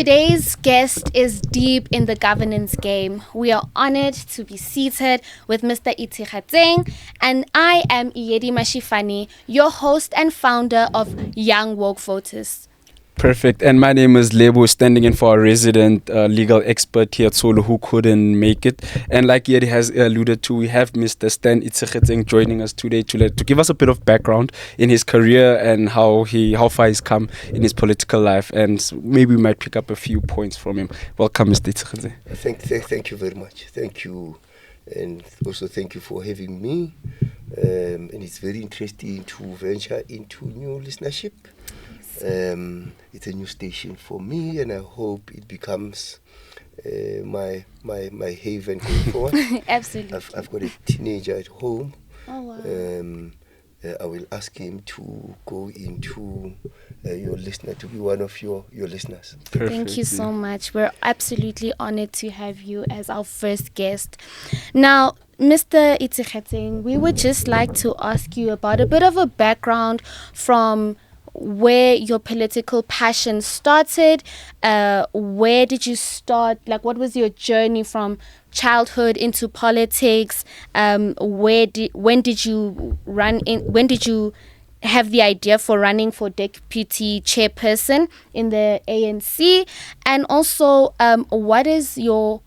Today's guest is deep in the governance game. We are honored to be seated with Mr. Itshegetseng, and I am Iyedi Mashifane, your host and founder of Young Woke Voters. Perfect. And my name is Lebo, standing in for our resident legal expert here at Solo who couldn't make it. And like Iyedi has alluded to, we have Mr. Stan Itshegetseng joining us today to give us a bit of background in his career and how far he's come in his political life. And maybe we might pick up a few points from him. Welcome, Mr. Itshegetseng. Thank you very much. Thank you. And also thank you for having me. And it's very interesting to venture into new listenership. It's a new station for me, and I hope it becomes my haven going forward. Absolutely. I've got a teenager at home. Oh, wow. I will ask him to go into your listener, to be one of your listeners. Perfect. Thank you so much. We're absolutely honored to have you as our first guest. Now, Mr. Itshegetseng, we would just like to ask you about a bit of a background from where your political passion started. Where did you start? Like, what was your journey from childhood into politics? When did you run in? When did you have the idea for running for deputy chairperson in the ANC? And also, what is your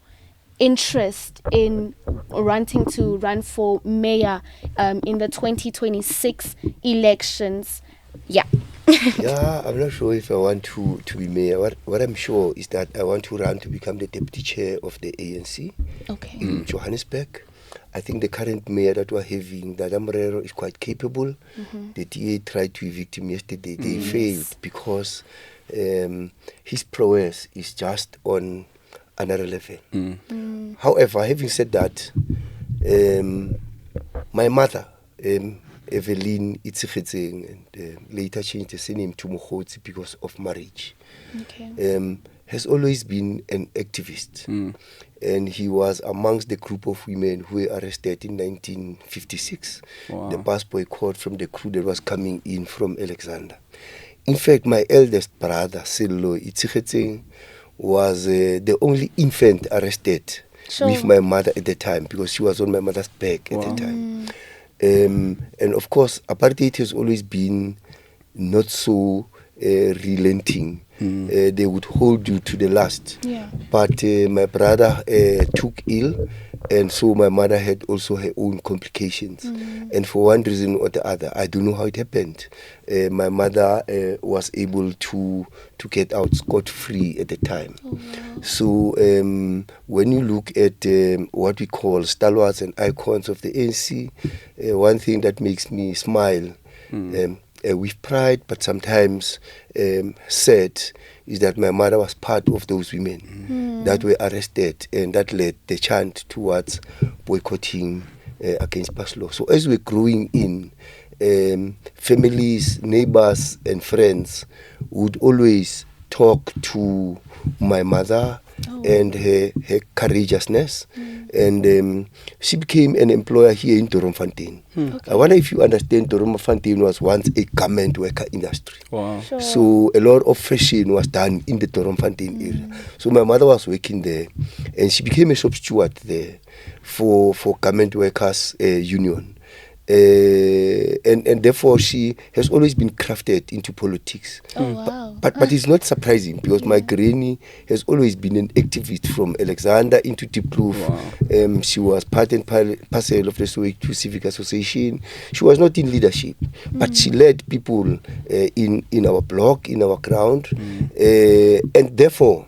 interest in wanting to run for mayor in the 2026 elections? Yeah. Yeah, I'm not sure if I want to be mayor. What I'm sure is that I want to run to become the deputy chair of the ANC in Johannesburg. I think the current mayor that we're having, Dadamrero, is quite capable. The DA tried to evict him yesterday. They failed because his prowess is just on another level. However, having said that, my mother, Evelyn Itshegetseng, and later changed the surname to Mogotsi because of marriage, has always been an activist. And he was amongst the group of women who were arrested in 1956. Wow. The bus boycott from the crew that was coming in from Alexander. In fact, my eldest brother, Sello Itshegetseng, was the only infant arrested with my mother at the time, because she was on my mother's back at the time. And of course, apartheid has always been not so relenting. They would hold you to the last. But my brother took ill, and so my mother had also her own complications. And for one reason or the other, I don't know how it happened, my mother was able to get out scot-free at the time. So when you look at what we call stalwarts and icons of the ANC, one thing that makes me smile with pride, but sometimes sad, is that my mother was part of those women that were arrested, and that led the chant towards boycotting against pass law. So as we're growing in, families, neighbors, and friends would always talk to my mother and her courageousness. And she became an employer here in Doromfontein. I wonder if you understand, Doromfontein was once a garment worker industry. Wow. Sure. So a lot of fashion was done in the Doromfontein area. So my mother was working there, and she became a shop steward there for garment workers union. And therefore she has always been crafted into politics. But it's not surprising, because my granny has always been an activist from Alexander into Diepkloof. She was part and parcel of the Soweto Civic Association. She was not in leadership, but she led people in our block, in our ground. And therefore,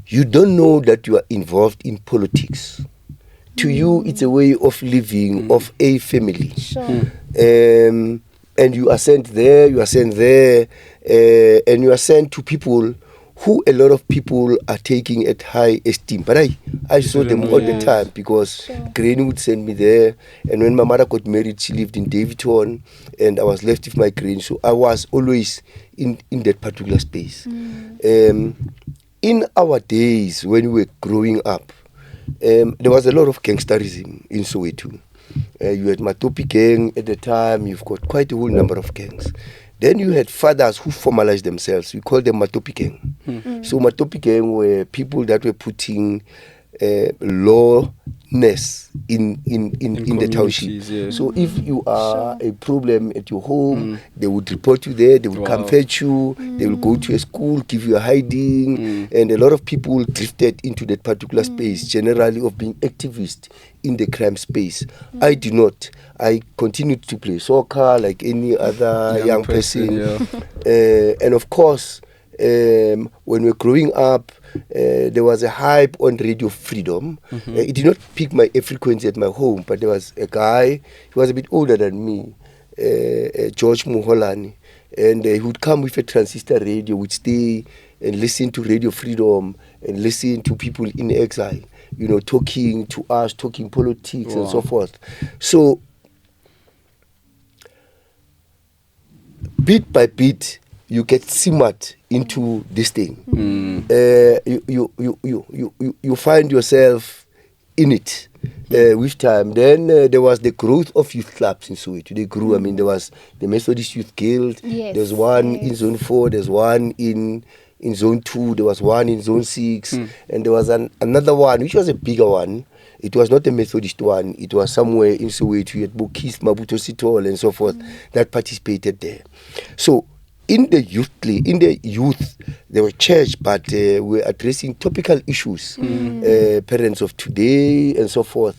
you don't know that you are involved in politics. To you, it's a way of living, of a family. And you are sent there, and you are sent to people who a lot of people are taking at high esteem. But I saw them all the time, because Granny would send me there. And when my mother got married, she lived in Davidton, and I was left with my Granny. So I was always in that particular space. In our days, when we were growing up, there was a lot of gangsterism in Soweto. You had Matopi gang at the time. You've got quite a whole number of gangs. Then you had fathers who formalized themselves. We call them matopikeng. So matopikeng were people that were putting lawness in the township. Yes. So if you are a problem at your home, they would report you there, they would come fetch you, they will go to a school, give you a hiding, and a lot of people drifted into that particular space, generally of being activists in the crime space. I do not. I continued to play soccer like any other young person. And of course, when we were growing up, there was a hype on Radio Freedom. It did not pick my frequency at my home, but there was a guy, he was a bit older than me, George Muholani, and he would come with a transistor radio, would stay and listen to Radio Freedom and listen to people in exile, you know, talking to us, talking politics and so forth. So, bit by bit, you get simmered into this thing. You find yourself in it with time. Then there was the growth of youth clubs in Soweto. They grew. I mean, there was the Methodist Youth Guild. There's one in Zone 4. There's one in Zone 2. There was one in Zone 6. And there was another one, which was a bigger one. It was not a Methodist one. It was somewhere in Soweto. You had Bokis, Mabuto Sitol, and so forth that participated there. So, in the youth, they were church, but we're addressing topical issues, parents of today and so forth.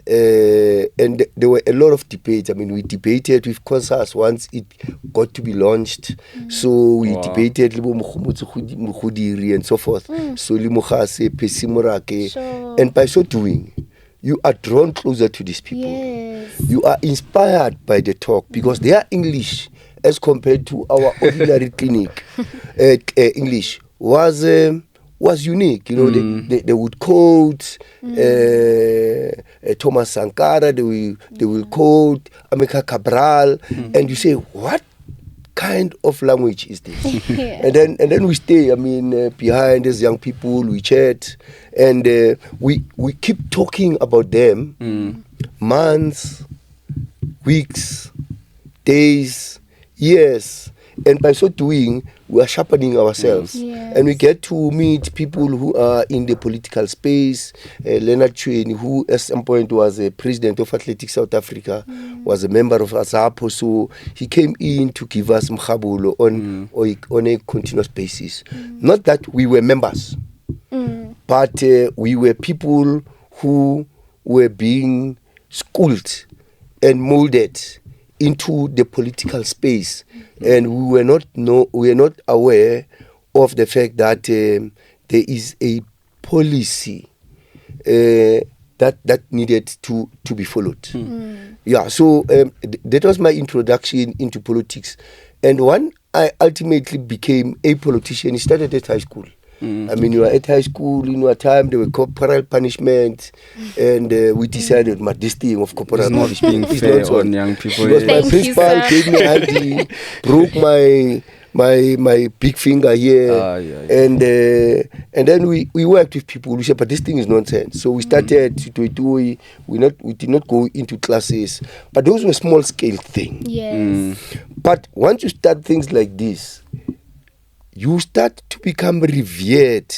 And there were a lot of debates. I mean, we debated with concerts once it got to be launched. So we debated and so forth. So and by so doing, you are drawn closer to these people. You are inspired by the talk because their English, as compared to our ordinary clinic English, was unique. You know, they would quote Thomas Sankara, they will quote Amilcar Cabral, and you say, what kind of language is this? And then we stay, I mean, behind as young people, we chat, and we keep talking about them months, weeks, days, years, and by so doing, we are sharpening ourselves. And we get to meet people who are in the political space. Leonard Chweni, who at some point was a president of Athletics South Africa, was a member of ASAPO, so he came in to give us mkhabulo on a continuous basis. Not that we were members, but we were people who were being schooled and molded into the political space, and we were not aware of the fact that there is a policy that needed to be followed. So that was my introduction into politics, and when I ultimately became a politician, it started at high school. I mean, you were at high school, in your time, there were corporal punishment, and we decided, this thing of corporal punishment is not so on young people. Because my principal gave me a handy, broke my big finger here, and then we worked with people who said, but this thing is nonsense. So we started we did not go into classes, but those were small scale things. But once you start things like this, you start to become revered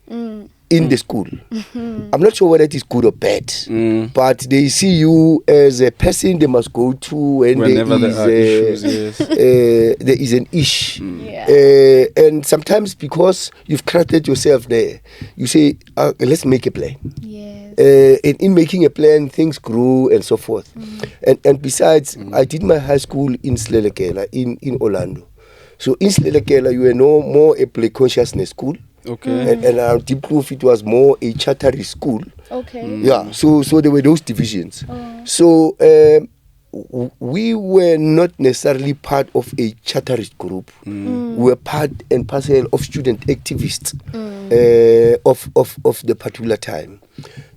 in the school. I'm not sure whether it is good or bad, but they see you as a person they must go to whenever there is an issue. And sometimes because you've crafted yourself there, you say, let's make a plan. And in making a plan, things grow and so forth. And besides, I did my high school in Slelekela in Orlando. So in Slelekela, you were no more a play consciousness school. And around Deep Kloof, it was more a charterist school. So there were those divisions. So we were not necessarily part of a charterist group. We were part and parcel of student activists of the particular time.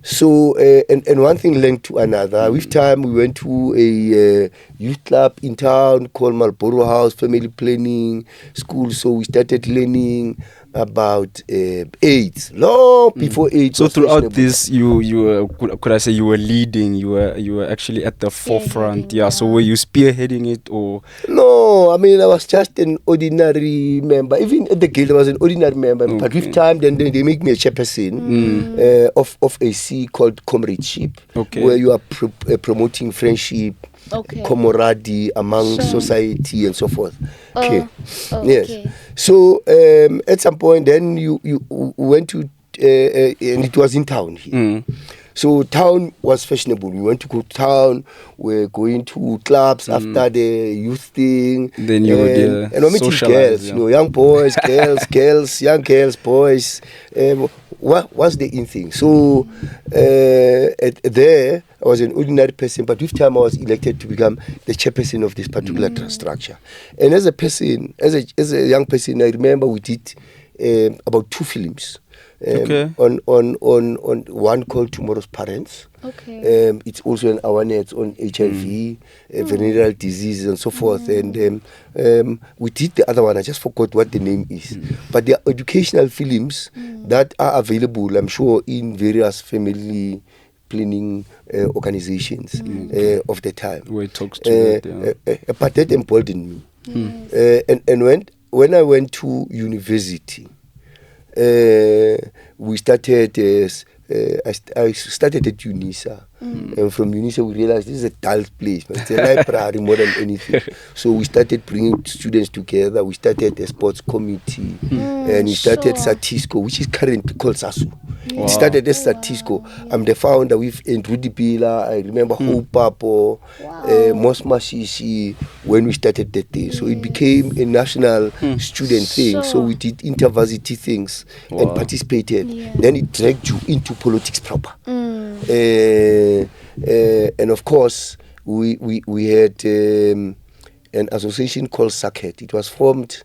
So, and one thing linked to another. With time, we went to a youth club in town called Marlborough House Family Planning School. So we started learning about AIDS, long before AIDS. So was throughout fashionable. this, you were, could I say, you were leading, you were actually at the forefront. Yeah. So were you spearheading it, or? No, I mean, I was just an ordinary member. Even at the guild, I was an ordinary member. Okay. But with time, then they make me a chairperson of a C called comradeship, Okay. where you are promoting friendship, camaraderie among society and so forth. Okay. Yes. So at some point, then you went to, and it was in town here. So town was fashionable. We went to go to town. We're going to clubs after the youth thing. Then you would and meeting girls, you know, young boys, girls, young girls, boys. What's the in thing? So there, I was an ordinary person, but with time I was elected to become the chairperson of this particular structure. And as a person, as a young person, I remember we did about 2 films. On one called Tomorrow's Parents. It's also an awareness on HIV, venereal diseases and so forth. And we did the other one. I just forgot what the name is. But they are educational films that are available, I'm sure, in various family planning organizations of the time. Where it talks to that, but that emboldened me. And when I went to university, we started I started at UNISA. And from UNISA we realized this is a dull place, but it's a library more than anything. So we started bringing students together. We started a sports committee, and we started Satisco, which is currently called SASU. Wow. It started as Satisco. I'm the founder with Rudy Pila. I remember Hope Papo, Mos Mashishi, when we started that day. So it became a national student thing. So we did intervarsity things and participated. Then it dragged you into politics proper. And of course, we had an association called SACET. It was formed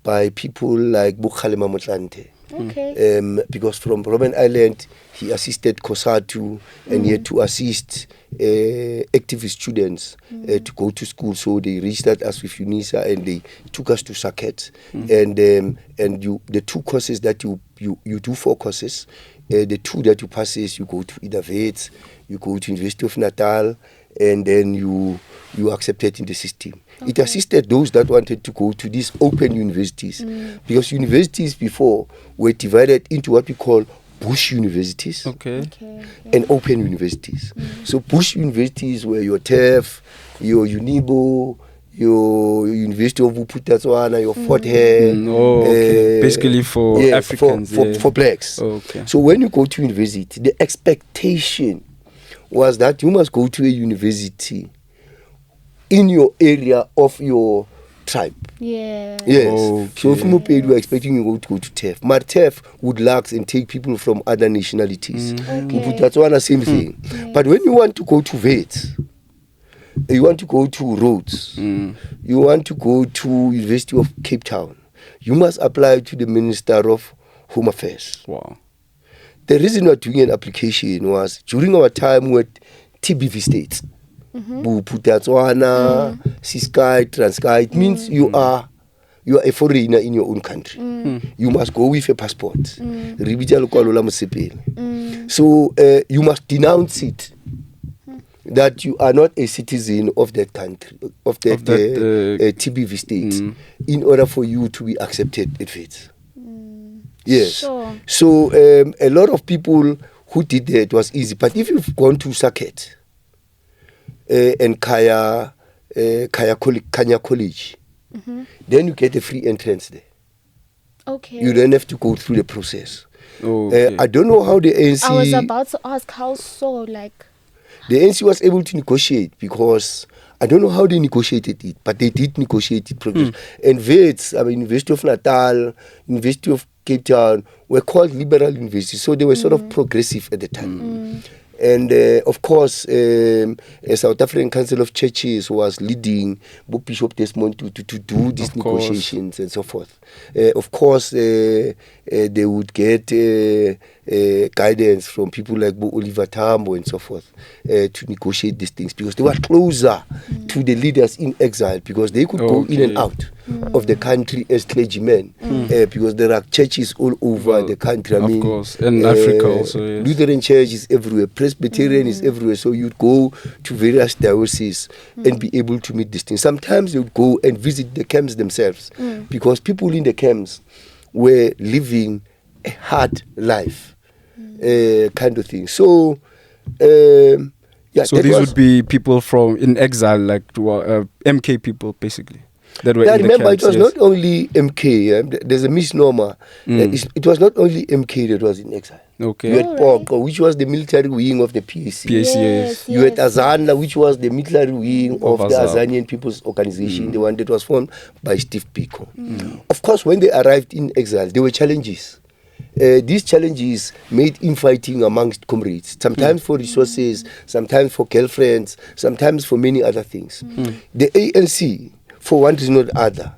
by people like Bukhalema Motlante. Because from Robben Island, he assisted COSATU and he had to assist activist students to go to school. So they registered us with UNISA and they took us to SACET. And the 2 courses that you do 4 courses. The 2 that you pass is you go to either Wits, you go to University of Natal, and then you accepted in the system. It assisted those that wanted to go to these open universities, because universities before were divided into what we call bush universities and open universities. So bush universities were your TEF, your UNIBO, your University of Uputatswana, your Fort Hare. Basically for Africans. For blacks. So when you go to university, the expectation was that you must go to a university in your area of your tribe. Yes. So if you were expecting you to go to TEF. But TEF would lax and take people from other nationalities. Uputatswana, same thing. But when you want to go to Wits, you want to go to Rhodes, you want to go to University of Cape Town, you must apply to the Minister of Home Affairs. Wow. The reason we're doing an application was during our time with TBV states, Buputatswana, Siskai, Transkei. It means you are a foreigner in your own country. You must go with a passport. So you must denounce it that you are not a citizen of that country, of that TBV state, in order for you to be accepted at Wits. Yes. So a lot of people who did that was easy. But if you've gone to SACET and Kanya College, then you get a free entrance there. You don't have to go through the process. I don't know how the ANC... I was about to ask how so, like... The ANC was able to negotiate, because I don't know how they negotiated it, but they did negotiate it. And Wits, University of Natal, University of Cape Town, were called liberal universities, so they were sort of progressive at the time. And of course, a South African Council of Churches was leading Bishop Desmond to do these negotiations and so forth. Of course, they would get guidance from people like Oliver Tambo and so forth to negotiate these things, because they were closer to the leaders in exile, because they could go in and out. of the country as clergymen, because there are churches all over the country. I mean, of course, and Africa also. Yes. Lutheran church is everywhere, Presbyterian is everywhere. So you'd go to various dioceses and be able to meet these things. Sometimes you'd go and visit the camps themselves, because people in the camps were living a hard life, kind of thing. So. Yeah, so these would be people from in exile, like MK people, basically. That were in remember, the camps, it was not only MK. There's a misnomer. It was not only MK that was in exile. Okay. You had Poko, which was the military wing of the PAC. You had Azanda, which was the military wing of the Azanian People's Organization, the one that was formed by Steve Biko. Of course, when they arrived in exile, there were challenges. These challenges made infighting amongst comrades, sometimes for resources, sometimes for girlfriends, sometimes for many other things. The ANC, for one reason or the other,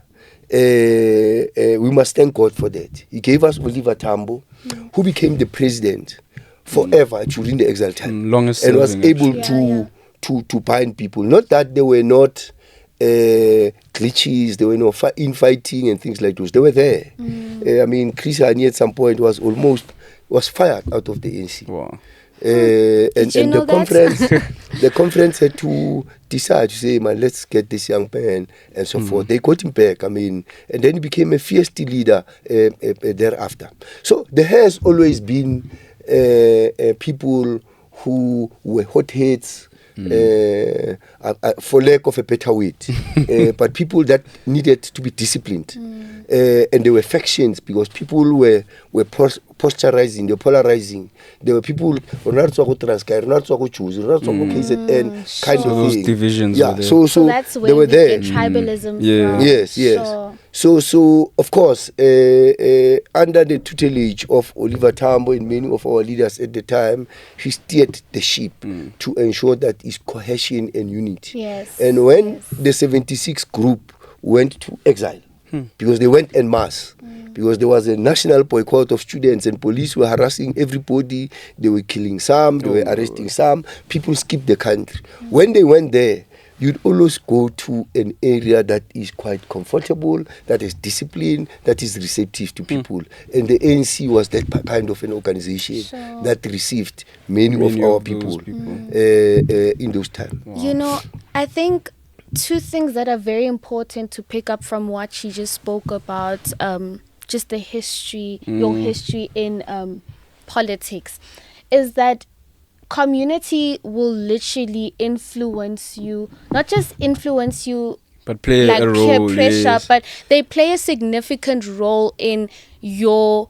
we must thank God for that. He gave us Oliver Tambo, who became the president forever during the exile time, and was able to bind people. Not that they were not glitches, there were no infighting and things like those. They were there. I mean, Chris Hani at some point was fired out of the ANC. Wow. And the conference, the conference had to decide to say, man, let's get this young man and so forth. They got him back. I mean, and then he became a fierce leader thereafter. So there has always been people who were hotheads. For lack of a better word, but people that needed to be disciplined, and there were factions because people were posturizing, they were polarizing. There were people not so Transkei, not so choose, not so KZN kind of thing. Divisions. Yeah, so that's where they were there. Tribalism. From. Yes. Sure. So of course, under the tutelage of Oliver Tambo and many of our leaders at the time, he steered the ship to ensure that is cohesion and unity. Yes. And when the 76 group went to exile, because they went en masse, because there was a national boycott of students and police were harassing everybody, they were killing some, they were arresting some, people skipped the country. When they went there, you'd always go to an area that is quite comfortable, that is disciplined, that is receptive to people. And the ANC was that kind of an organization that received many of our people, in those times. Wow. You know, I think two things that are very important to pick up from what she just spoke about, just the history, your history in politics, is that community will literally influence you, not just influence you, but play like a role, peer pressure, yes. but they play a significant role in the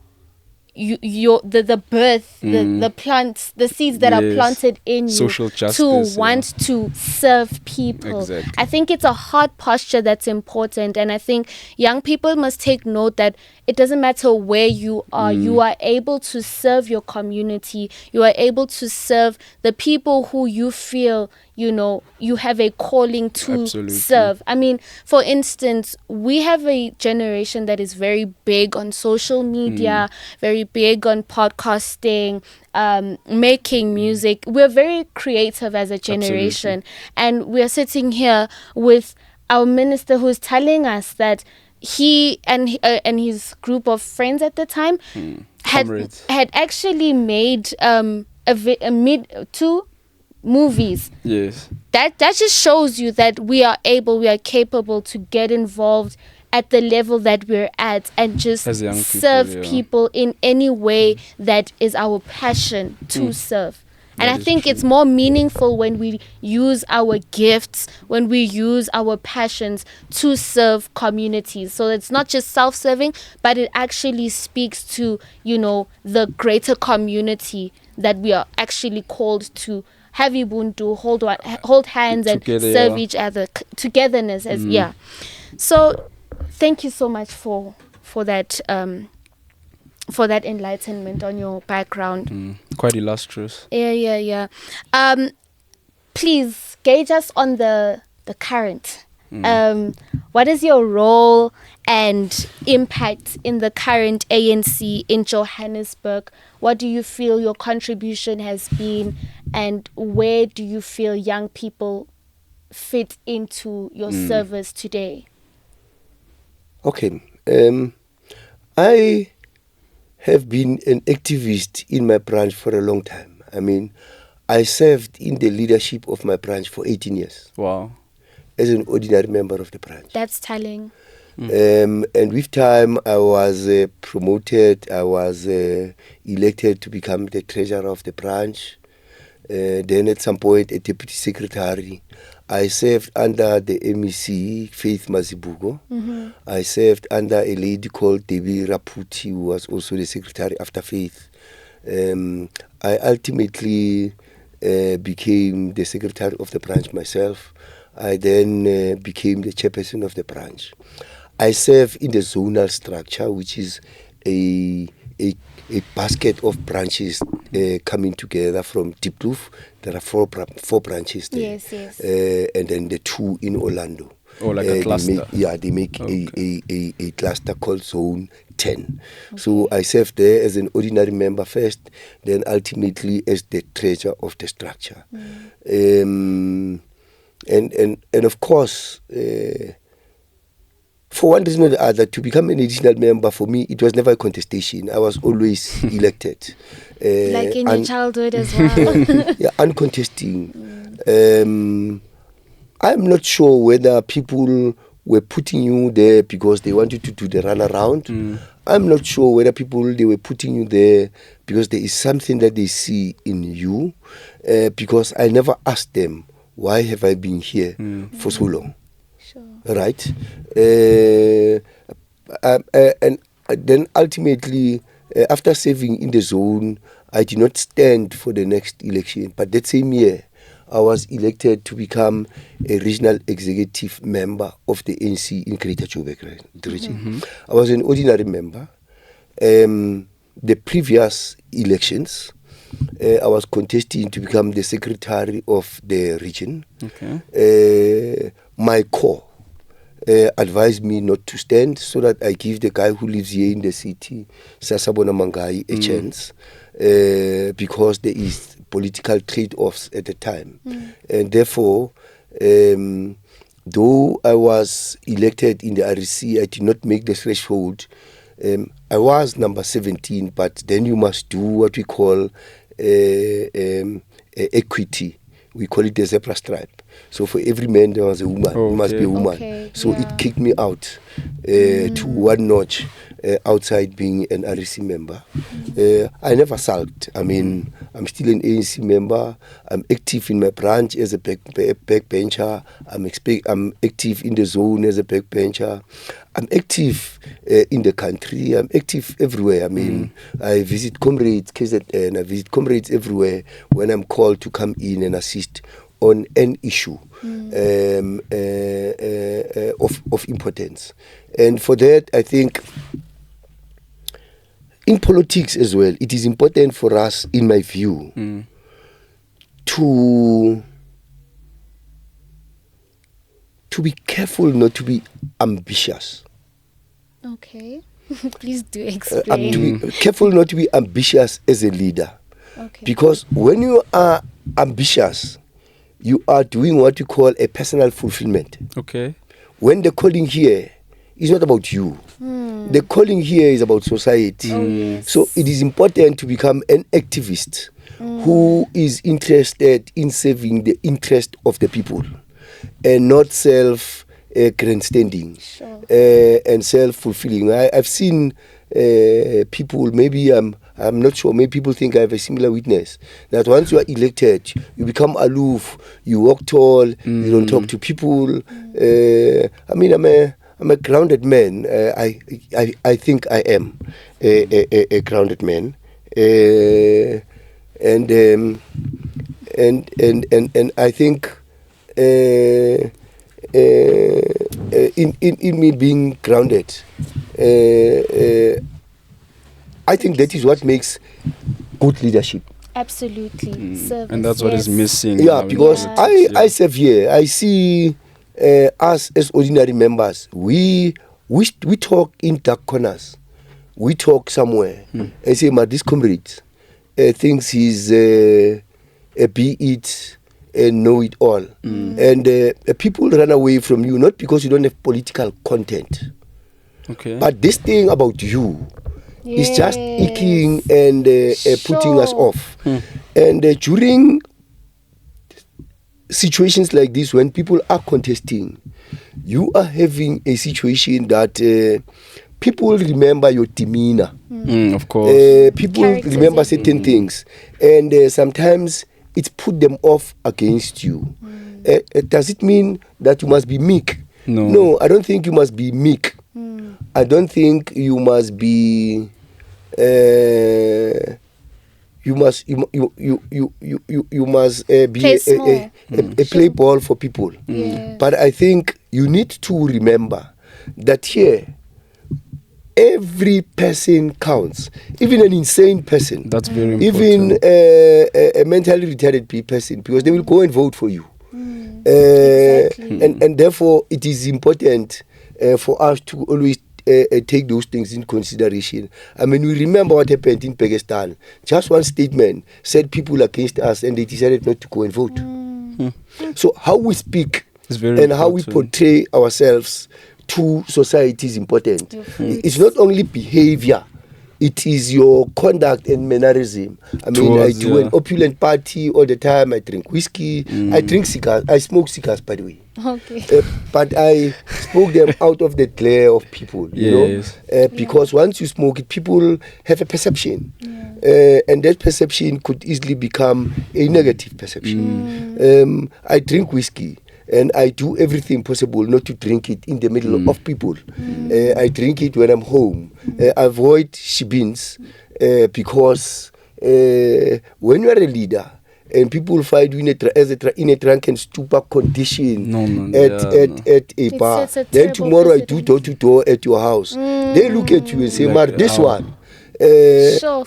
birth, the plants, the seeds that are planted in you. Social justice, to want to serve people. Exactly. I think it's a heart posture that's important, and I think young people must take note that it doesn't matter where you are, you are able to serve your community, you are able to serve the people who you feel, you know, you have a calling to serve. I mean, for instance, we have a generation that is very big on social media, very big on podcasting, making music. We're very creative as a generation. And we're sitting here with our minister who's telling us that he and his group of friends at the time had actually made two movies. Yes. That just shows you that we are capable to get involved at the level that we're at and just serve people in any way that is our passion to serve. And I think it's more meaningful when we use our gifts, when we use our passions to serve communities. So it's not just self-serving, but it actually speaks to, you know, the greater community that we are actually called to have Ubuntu, hold hands and serve each other, togetherness. So thank you so much for that. For that enlightenment on your background. Quite illustrious. Yeah. Please gauge us on the current. What is your role and impact in the current ANC in Johannesburg? What do you feel your contribution has been, and where do you feel young people fit into your service today? Okay. I have been an activist in my branch for a long time. I mean, I served in the leadership of my branch for 18 years. Wow. As an ordinary member of the branch. That's telling. And with time, I was promoted. I was elected to become the treasurer of the branch. Then at some point, a deputy secretary. I served under the MEC, Faith Mazibuko. I served under a lady called Debbie Raputi, who was also the secretary after Faith. I ultimately became the secretary of the branch myself. I then became the chairperson of the branch. I serve in the zonal structure, which is a basket of branches coming together from Diepkloof. There are four branches there. Yes. And then the two in Orlando. Oh, like a cluster. They make a cluster called Zone 10. Okay. So I served there as an ordinary member first, then ultimately as the treasurer of the structure. And of course, for one reason or the other, to become an additional member, for me, it was never a contestation. I was always elected. Like in your childhood as well. Yeah, uncontesting. I'm not sure whether people were putting you there because they wanted to do the runaround. I'm not sure whether they were putting you there because there is something that they see in you. Because I never asked them, why have I been here for so long? Sure. Right? And then ultimately, after serving in the zone, I did not stand for the next election. But that same year, I was elected to become a regional executive member of the ANC in Greater Joburg region. I was an ordinary member. The previous elections, I was contesting to become the secretary of the region. Okay. My core advised me not to stand so that I give the guy who lives here in the city, Sasabona Mangai, a chance because there is political trade-offs at the time. And therefore, though I was elected in the REC, I did not make the threshold. I was number 17, but then you must do what we call equity. We call it the zebra stripe. So for every man there was a woman. Okay. There must be a woman. Okay, So it kicked me out to one notch outside being an REC member. I never sulked. I mean, I'm still an ANC member. I'm active in my branch as a backbencher. I'm active in the zone as a backbencher. I'm active in the country. I'm active everywhere. I mean, I visit comrades, KZN. I visit comrades everywhere when I'm called to come in and assist on an issue of importance. And for that, I think in politics as well, it is important for us, in my view, to be careful not to be ambitious. Okay. Please do explain. To be careful not to be ambitious as a leader. Okay. Because when you are ambitious, you are doing what you call a personal fulfillment. Okay. When the calling here is not about you, the calling here is about society. Oh, yes. So it is important to become an activist who is interested in serving the interest of the people and not grandstanding and self-fulfilling. I've seen people, maybe I'm not sure, maybe people think I have a similar witness, that once you are elected, you become aloof, you walk tall, you don't talk to people. I mean, I'm a grounded man. I think I am a grounded man. And I think in me being grounded, I think that is what makes good leadership. Absolutely. Service, And that's what is missing. Yeah, because I serve here. I see us as ordinary members. We talk in dark corners. We talk somewhere and say, this comrade thinks he's be it and know it all. And people run away from you, not because you don't have political content, Okay. But this thing about you is just icky and putting us off. And during situations like this, when people are contesting, you are having a situation that people remember your demeanor. Of course. People remember certain things, and sometimes it's put them off against you. Does it mean that you must be meek? No, I don't think you must be meek. I don't think you must be. You must be a play ball for people. But I think you need to remember that here every person counts, even an insane person. That's very important. Even a mentally retarded person, because they will go and vote for you. Exactly. And therefore it is important for us to always take those things in consideration. I mean, we remember what happened in Pakistan. Just one statement set people against us, and they decided not to go and vote. So how we speak and how we portray ourselves to society is important. It's not only behavior, it is your conduct and mannerism. I mean, I do an opulent party all the time. I drink whiskey. I drink cigars. I smoke cigars, by the way. Okay. But I smoke them out of the glare of people, you know, because once you smoke it, people have a perception, and that perception could easily become a negative perception. I drink whiskey, and I do everything possible not to drink it in the middle of people. I drink it when I'm home. Avoid shebeens, because when you are a leader and people find you in a drunken stupor condition at a bar, then tomorrow I do door-to-door at your house. They look at you and say, Mar, this one.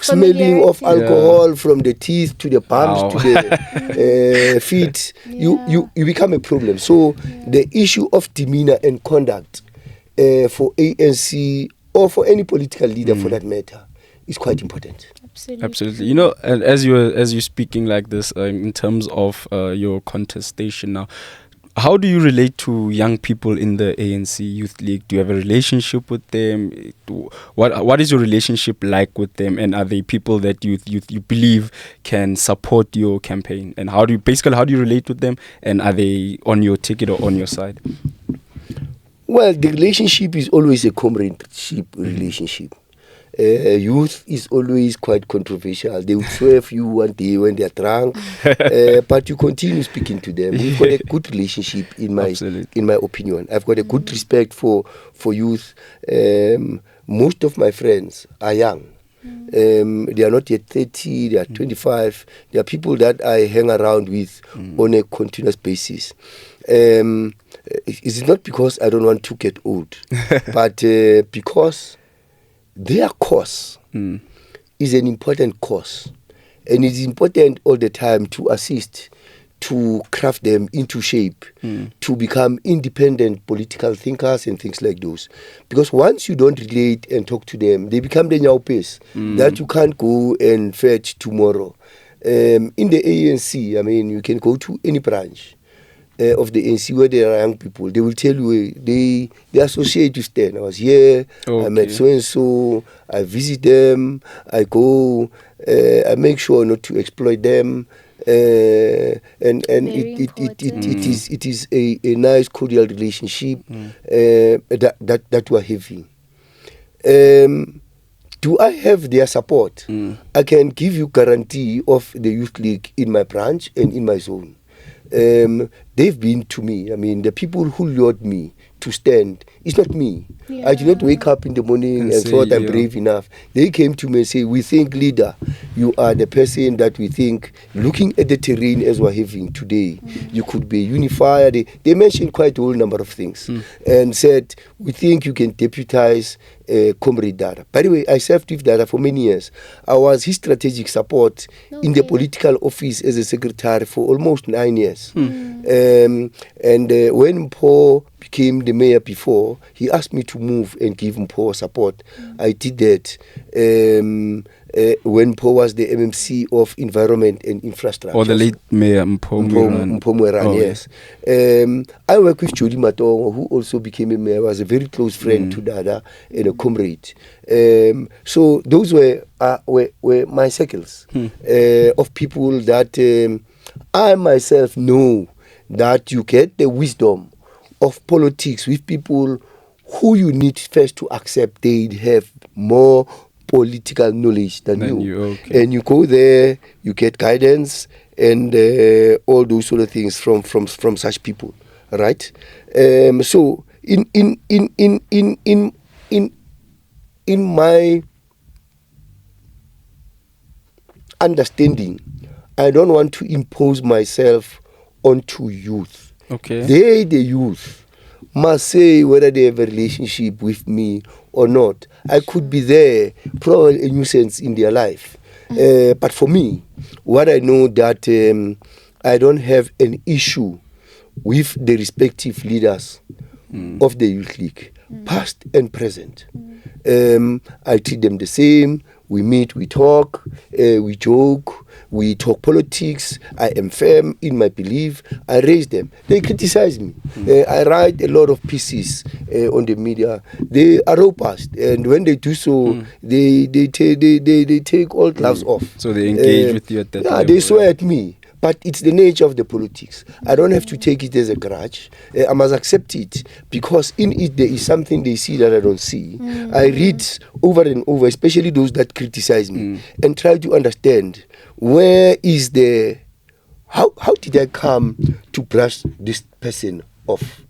Smelling of alcohol from the teeth to the palms to the feet, you become a problem. So the issue of demeanor and conduct for ANC or for any political leader for that matter is quite important. Absolutely. You know, and as you're speaking like this in terms of your contestation now, how do you relate to young people in the ANC Youth League? Do you have a relationship with them? What is your relationship like with them? And are they people that you believe can support your campaign? And how do you relate with them? And are they on your ticket or on your side? Well, the relationship is always a comradeship relationship. Youth is always quite controversial. They will swerve you one day when they are drunk, but you continue speaking to them. We've got a good relationship in my opinion. I've got a good respect for youth. Most of my friends are young. They are not yet 30, they are 25. They are people that I hang around with on a continuous basis. It's not because I don't want to get old, but because their cause is an important cause, and it's important all the time to assist, to craft them into shape, to become independent political thinkers and things like those. Because once you don't relate and talk to them, they become the nyaupes that you can't go and fetch tomorrow. In the ANC, I mean, you can go to any branch of the ANC where there are young people. They will tell you they associate with Stan. I was here, I met so and so, I visit them, I go, I make sure not to exploit them, and it is a nice cordial relationship that we are having. Do I have their support? I can give you guarantee of the Youth League in my branch and in my zone. They've been to me. I mean, the people who lured me to stand, it's not me. I did not wake up in the morning and thought I'm brave enough. They came to me and say, we think, leader, you are the person that we think, looking at the terrain as we're having today, you could be unified. They mentioned quite a whole number of things and said, we think you can deputize Comrade Dada. By the way, I served with Dada for many years. I was his strategic support in the political office as a secretary for almost 9 years. And when Paul became the mayor before, he asked me to move and give him Paul support. I did that. when Mpo was the MMC of Environment and Infrastructure. Or the late Mayor Mpo Mpomueran, yes. I work with Jody Matongo, who also became a mayor, was a very close friend to Dada and a comrade. So those were my circles of people that I myself know that you get the wisdom of politics with people who you need first to accept they have more political knowledge than you. Okay. And you go there, you get guidance and all those sort of things from such people, right? So in my understanding, I don't want to impose myself onto youth. Okay. They, the youth, must say whether they have a relationship with me or not. I could be there, probably a nuisance in their life. But for me, what I know that I don't have an issue with the respective leaders of the Youth League, past and present. I treat them the same. We meet, we talk, we joke, we talk politics. I am firm in my belief. I raise them. They criticize me. I write a lot of pieces on the media. They are robust, and when they do so, they take all gloves off. So they engage with you at that level. They swear at me. But it's the nature of the politics. I don't have to take it as a grudge. I must accept it because in it there is something they see that I don't see. I read over and over, especially those that criticize me, and try to understand where is the, how did I come to brush this person off?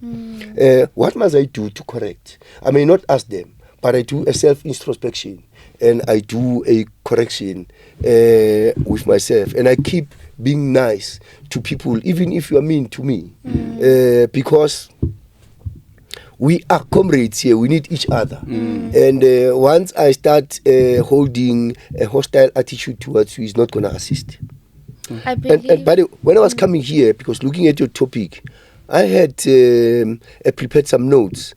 What must I do to correct? I may not ask them, but I do a self-introspection and I do a correction with myself, and I keep being nice to people, even if you are mean to me, because we are comrades here. We need each other. And once I start holding a hostile attitude towards you, it's not going to assist. I believe. And by the way, when I was coming here, because looking at your topic, I had prepared some notes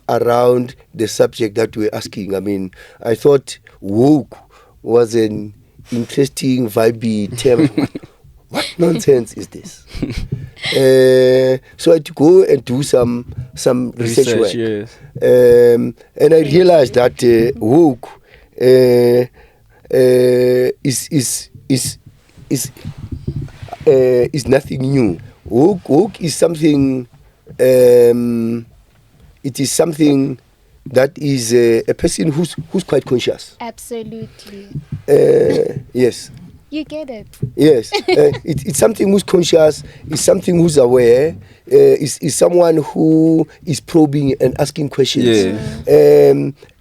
around the subject that we were asking. I mean, I thought woke was an interesting, vibey term. What nonsense is this? So I had to go and do some research work. Yes. And I realized that woke is nothing new. Woke is something. It is something that is a person who's quite conscious. Absolutely. Yes. You get it. Yes. It's something who's conscious. It's something who's aware. Is someone who is probing and asking questions. Yeah.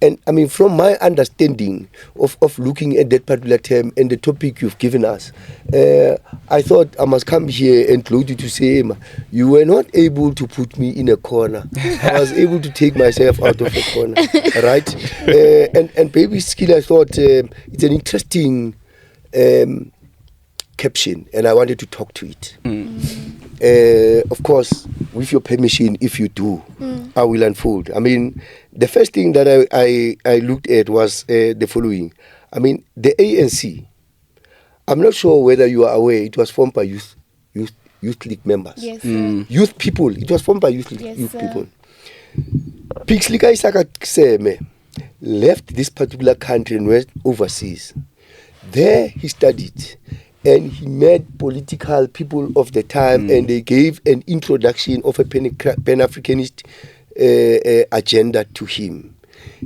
And I mean, from my understanding of looking at that particular term and the topic you've given us, I thought I must come here and close you to say, Emma, you were not able to put me in a corner. I was able to take myself out of a corner, right? And baby skill, I thought it's an interesting caption, and I wanted to talk to it. Of course, with your permission, if you do, I will unfold. I mean, the first thing that I looked at was the following. I mean, the ANC, I'm not sure whether you are aware, it was formed by youth league members. Yes, sir. Youth people. It was formed by youth people. Pixlika Itshegetseng left this particular country and went overseas. There he studied and he met political people of the time, and they gave an introduction of a Pan-Africanist agenda to him.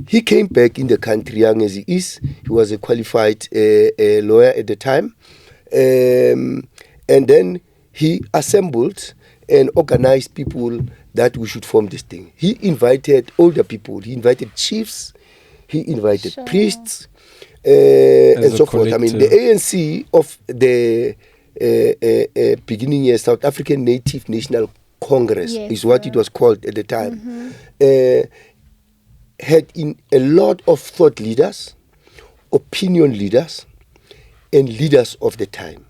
He came back in the country young as he is. He was a qualified lawyer at the time. And then he assembled and organized people that we should form this thing. He invited older people. He invited chiefs. He invited priests. And so forth. I mean, the ANC of the beginning years, South African Native National Congress is what it was called at the time, had in a lot of thought leaders, opinion leaders, and leaders of the time.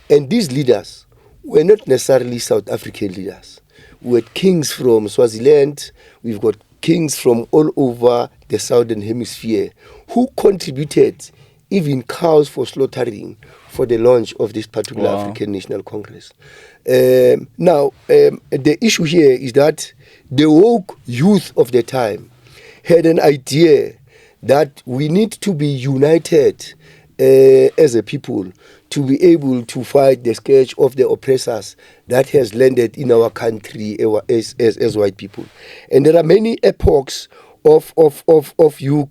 And these leaders were not necessarily South African leaders. We had kings from Swaziland, we've got kings from all over the Southern Hemisphere who contributed even cows for slaughtering for the launch of this particular African National Congress. Now, the issue here is that the woke youth of the time had an idea that we need to be united as a people to be able to fight the scourge of the oppressors that has landed in our country as white people. And there are many epochs of youth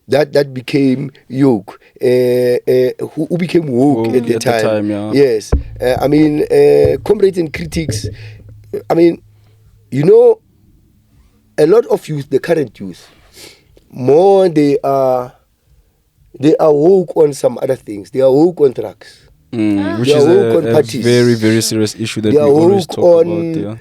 that became yoke, who became woke at the time. Yes. I mean, comrades and critics, I mean, you know, a lot of youth, the current youth, more they are woke on some other things. They are woke on drugs. Which is a very, very serious issue that they we are always woke talk on, about.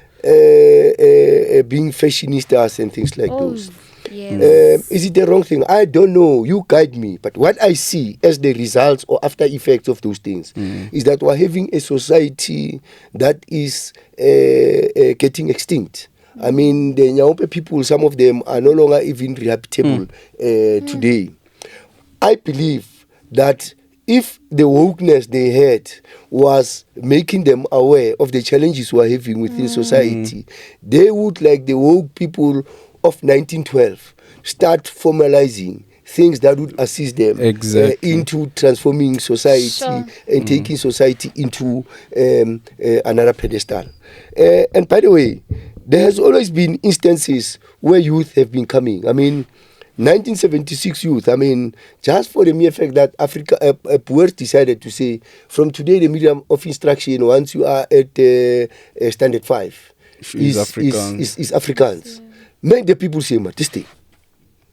Being fashionistas and things like those. Yes. Is it the wrong thing? I don't know. You guide me. But what I see as the results or after effects of those things is that we're having a society that is getting extinct. I mean, the Nyaope people, some of them are no longer even rehabilitable today. I believe that if the wokeness they had was making them aware of the challenges we're having within society, they would, like the woke people of 1912, start formalizing things that would assist them into transforming society and taking society into another pedestal. And by the way, there has always been instances where youth have been coming. I mean, 1976 youth, I mean, just for the mere fact that Boers decided to say, from today the medium of instruction, once you are at standard 5, is Afrikaans. Make the people say, this thing,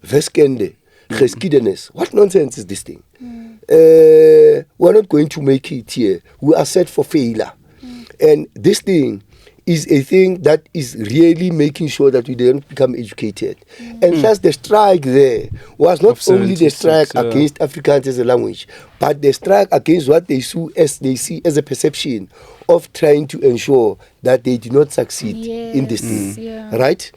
Veskende, Geskidenis, what nonsense is this thing? We're not going to make it here. We are set for failure. And this thing is a thing that is really making sure that we don't become educated. And thus the strike there was not only the strike against Afrikaans as a language, but the strike against what they see as a perception of trying to ensure that they do not succeed in this thing. Right?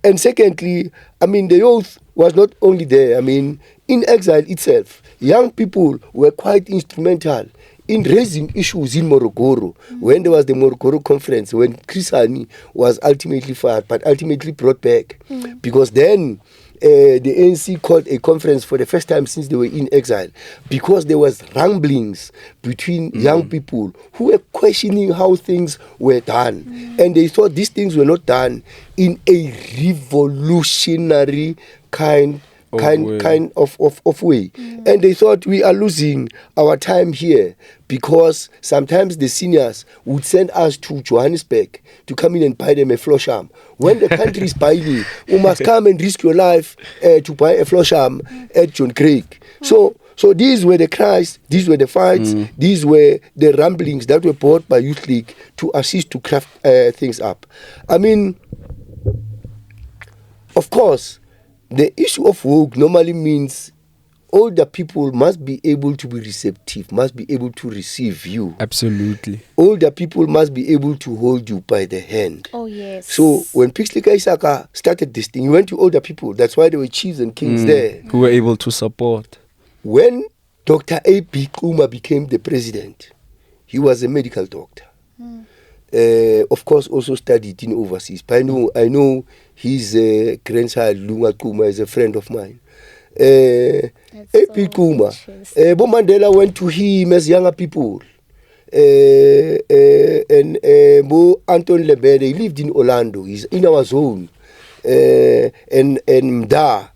And secondly, I mean, the youth was not only there. I mean, in exile itself, young people were quite instrumental in raising issues in Morogoro, when there was the Morogoro conference, when Chris Hani was ultimately fired, but ultimately brought back. Because then the ANC called a conference for the first time since they were in exile, because there was rumblings between young people who were questioning how things were done. And they thought these things were not done in a revolutionary kind of way. And they thought we are losing our time here because sometimes the seniors would send us to Johannesburg to come in and buy them a flosham. When the country is buying, you must come and risk your life to buy a flosham at John Craig. So these were the cries, these were the fights, these were the rumblings that were brought by Youth League to assist to craft things up. I mean, of course, the issue of woke normally means older people must be able to be receptive, must be able to receive you. Absolutely. Older people must be able to hold you by the hand. Oh, yes. So when Pixlika Isaka started this thing, he went to older people. That's why there were chiefs and kings there. Who were able to support. When Dr. Ep.1 became the president, he was a medical doctor. Of course, also studied in overseas. But I know his grandchild, Lunga Kuma, is a friend of mine. Ep.1, Bo Mandela went to him as younger people. And Bo Anton Lebede, he lived in Orlando. He's in our zone. And Mda,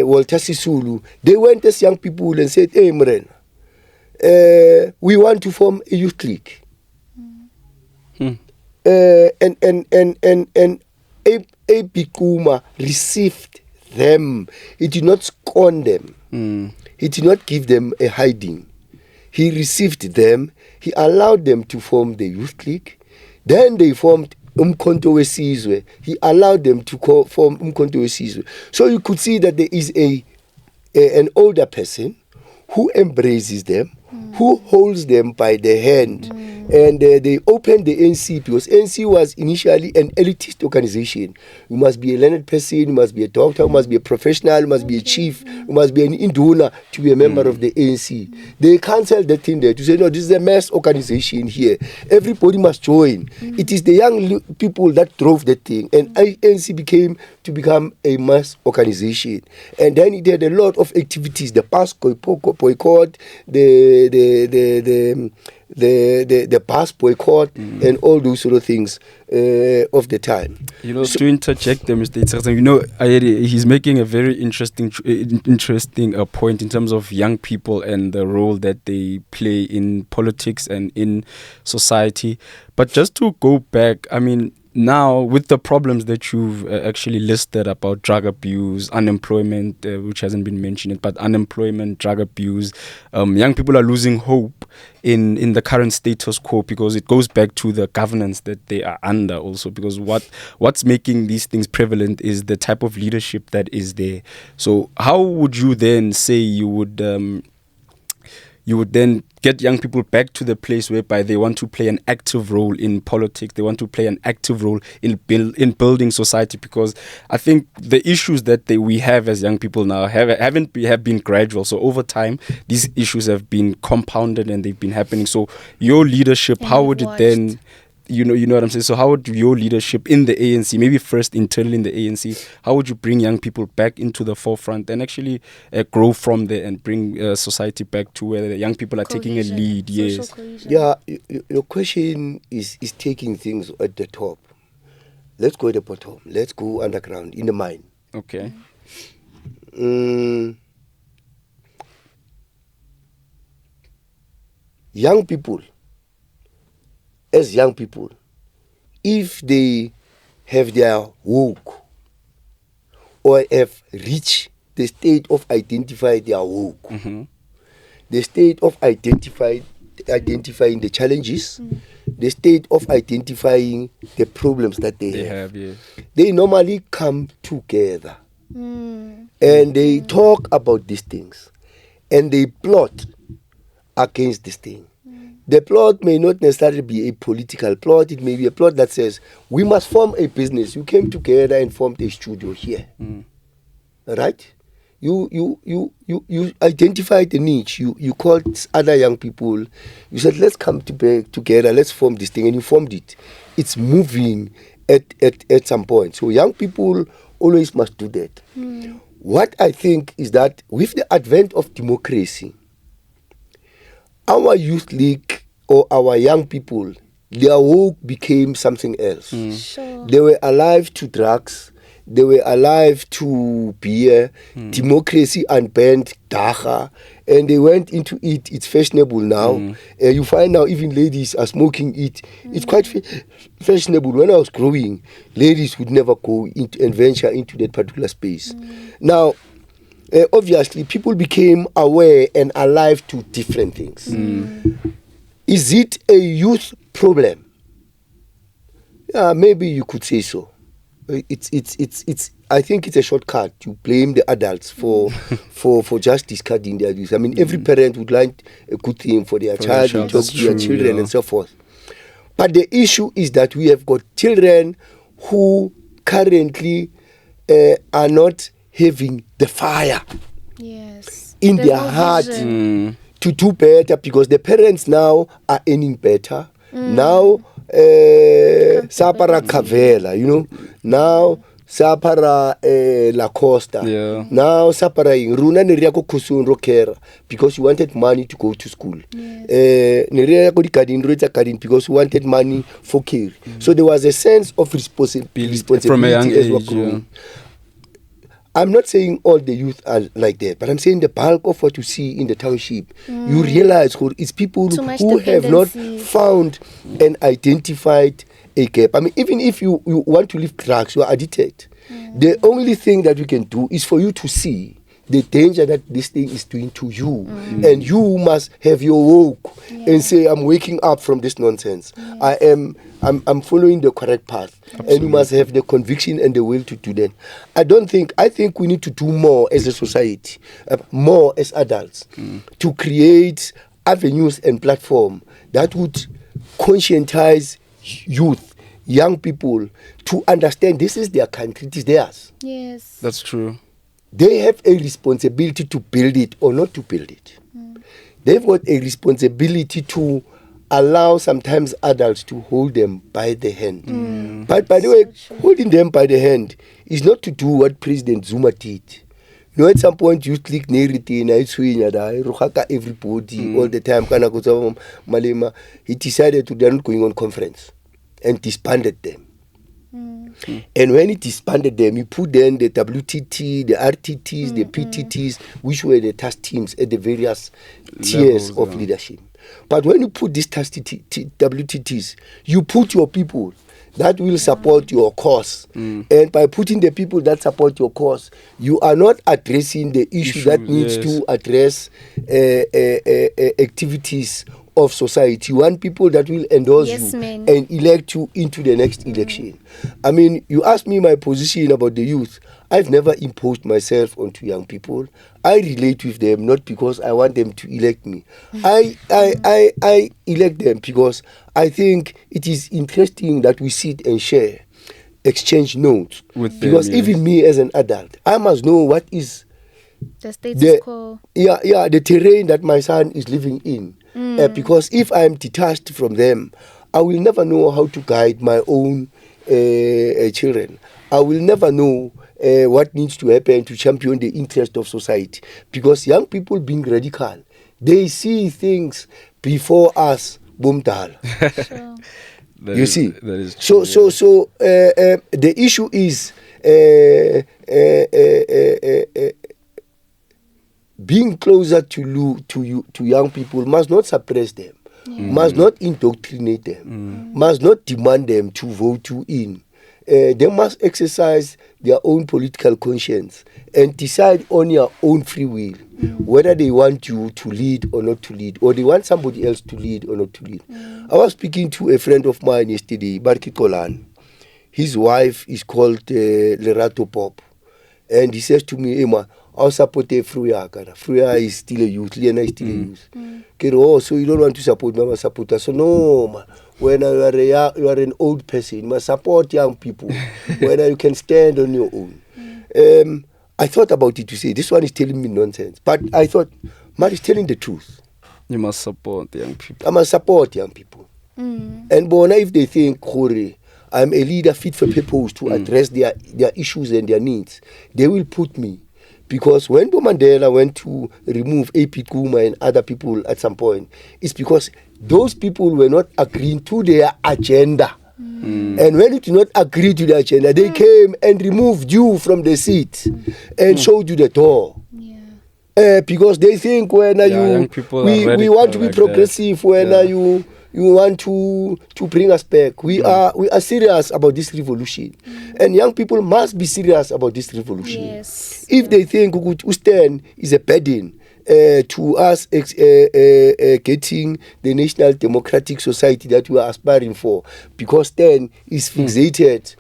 Walter Sisulu, they went as young people and said, hey, Mren, we want to form a youth league. And Ep.1 received them. He did not scorn them. He did not give them a hiding. He received them. He allowed them to form the youth league. Then they formed Umkhonto weSizwe. He allowed them to form Umkhonto weSizwe. So you could see that there is an older person who embraces them, who holds them by the hand. And they opened the ANC because ANC was initially an elitist organization. You must be a learned person, you must be a doctor, you must be a professional, you must be a chief, you must be an induna to be a member of the ANC. They cancelled that thing there to say, no, this is a mass organization here. Everybody must join. It is the young people that drove that thing. And ANC become a mass organization. And then it had a lot of activities, the bus boycott, the bus boycott and all those sort of things of the time. To interject there, Mr. Itshegetseng, he's making a very interesting point in terms of young people and the role that they play in politics and in society. But just to go back, now, with the problems that you've actually listed about drug abuse, unemployment, which hasn't been mentioned, but unemployment, drug abuse, young people are losing hope in the current status quo because it goes back to the governance that they are under also, because what's making these things prevalent is the type of leadership that is there. So how would you then say you would then get young people back to the place whereby they want to play an active role in politics, they want to play an active role in building society? Because I think the issues that we have as young people now have been gradual. So over time, these issues have been compounded and they've been happening. So your leadership, how would it then... You know what I'm saying? So how would your leadership in the ANC, maybe first internally in the ANC, how would you bring young people back into the forefront and actually grow from there and bring society back to where the young people are taking a lead? Yes. Yeah, your question is taking things at the top. Let's go at the bottom. Let's go underground, in the mine. Okay. Young people, as young people, if they have their woke or have reached the state of identifying their woke, the state of identifying the challenges, the state of identifying the problems that they have, they normally come together and they talk about these things and they plot against this thing. The plot may not necessarily be a political plot. It may be a plot that says, we must form a business. You came together and formed a studio here. Right? You identified the niche. You called other young people. You said, let's come together. Let's form this thing. And you formed it. It's moving at some point. So young people always must do that. What I think is that with the advent of democracy, our youth league or our young people, their work became something else. Sure. They were alive to drugs. They were alive to beer, democracy unbanned dacha, and they went into it. It's fashionable now. You find now even ladies are smoking it. It's quite fashionable. When I was growing, ladies would never go into and venture into that particular space. Now, obviously, people became aware and alive to different things. Is it a youth problem? Yeah, maybe you could say so. It's. I think it's a shortcut to blame the adults for just discarding their youth. Every parent would like a good thing for their child, they talk to their children and so forth. But the issue is that we have got children who currently are not having the fire in their heart to do better, because the parents now are earning better. Now sapara Cavella, now sapara La Costa, now sapara Runa Neriako Kusun Rokera, because you wanted money to go to school. Because you wanted money for care. So there was a sense of responsibility from a young as well. age. I'm not saying all the youth are like that, but I'm saying the bulk of what you see in the township, you realize it's people who have not found and identified a gap. Even if you want to leave drugs, you are addicted. The only thing that you can do is for you to see the danger that this thing is doing to you. And you must have your woke and say, I'm waking up from this nonsense. I'm following the correct path. Absolutely. And you must have the conviction and the will to do that. I think we need to do more as a society, more as adults, to create avenues and platform that would conscientize youth, young people, to understand this is their country, it is theirs. Yes. That's true. They have a responsibility to build it or not to build it. They've got a responsibility to allow sometimes adults to hold them by the hand. But by the way, holding them by the hand is not to do what President Zuma did. You know, at some point you click everybody all the time. Malema, he decided to they're not going on conference and disbanded them. And when he disbanded them, he put then the WTT, the RTTs, the PTTs, which were the task teams at the various tiers of leadership. But when you put these task WTTs, you put your people that will support your cause. And by putting the people that support your cause, you are not addressing the issue that needs to address activities of society. You want people that will endorse you and elect you into the next election. I mean, you ask me my position about the youth. I've never imposed myself onto young people. I relate with them not because I want them to elect me. I elect them because I think it is interesting that we sit and share, exchange notes. Because even me as an adult, I must know what is the status quo. Yeah, the terrain that my son is living in. Because if I am detached from them, I will never know how to guide my own children. I will never know what needs to happen to champion the interest of society. Because young people being radical, they see things before us. Boomdal. You see? That is true, so the issue is being closer to young people must not suppress them, must not indoctrinate them, must not demand them to vote you in. They must exercise their own political conscience and decide on your own free will whether they want you to lead or not to lead, or they want somebody else to lead or not to lead. I was speaking to a friend of mine yesterday, Barki Kolan. His wife is called Lerato Pop. And he says to me, Emma, I'll support Fruya. Fruya is still a youth. Liana is still a youth. So you don't want to support me, I must support her. So no, man. When you are an old person, you must support young people. When you can stand on your own. I thought about it to say, this one is telling me nonsense. But I thought, man is telling the truth. You must support young people. I must support young people. And Bona, if they think, Kore, I'm a leader fit for purpose to address their issues and their needs, they will put me. Because when Mandela went to remove A.P. Kuma and other people at some point, it's because those people were not agreeing to their agenda. And when you do not agree to the agenda, they came and removed you from the seat and showed you the door. Because they think when we want to be progressive, when you want to bring us back. We are serious about this revolution. And young people must be serious about this revolution. If they think Stan is a burden to us getting the national democratic society that we are aspiring for, because Stan is fixated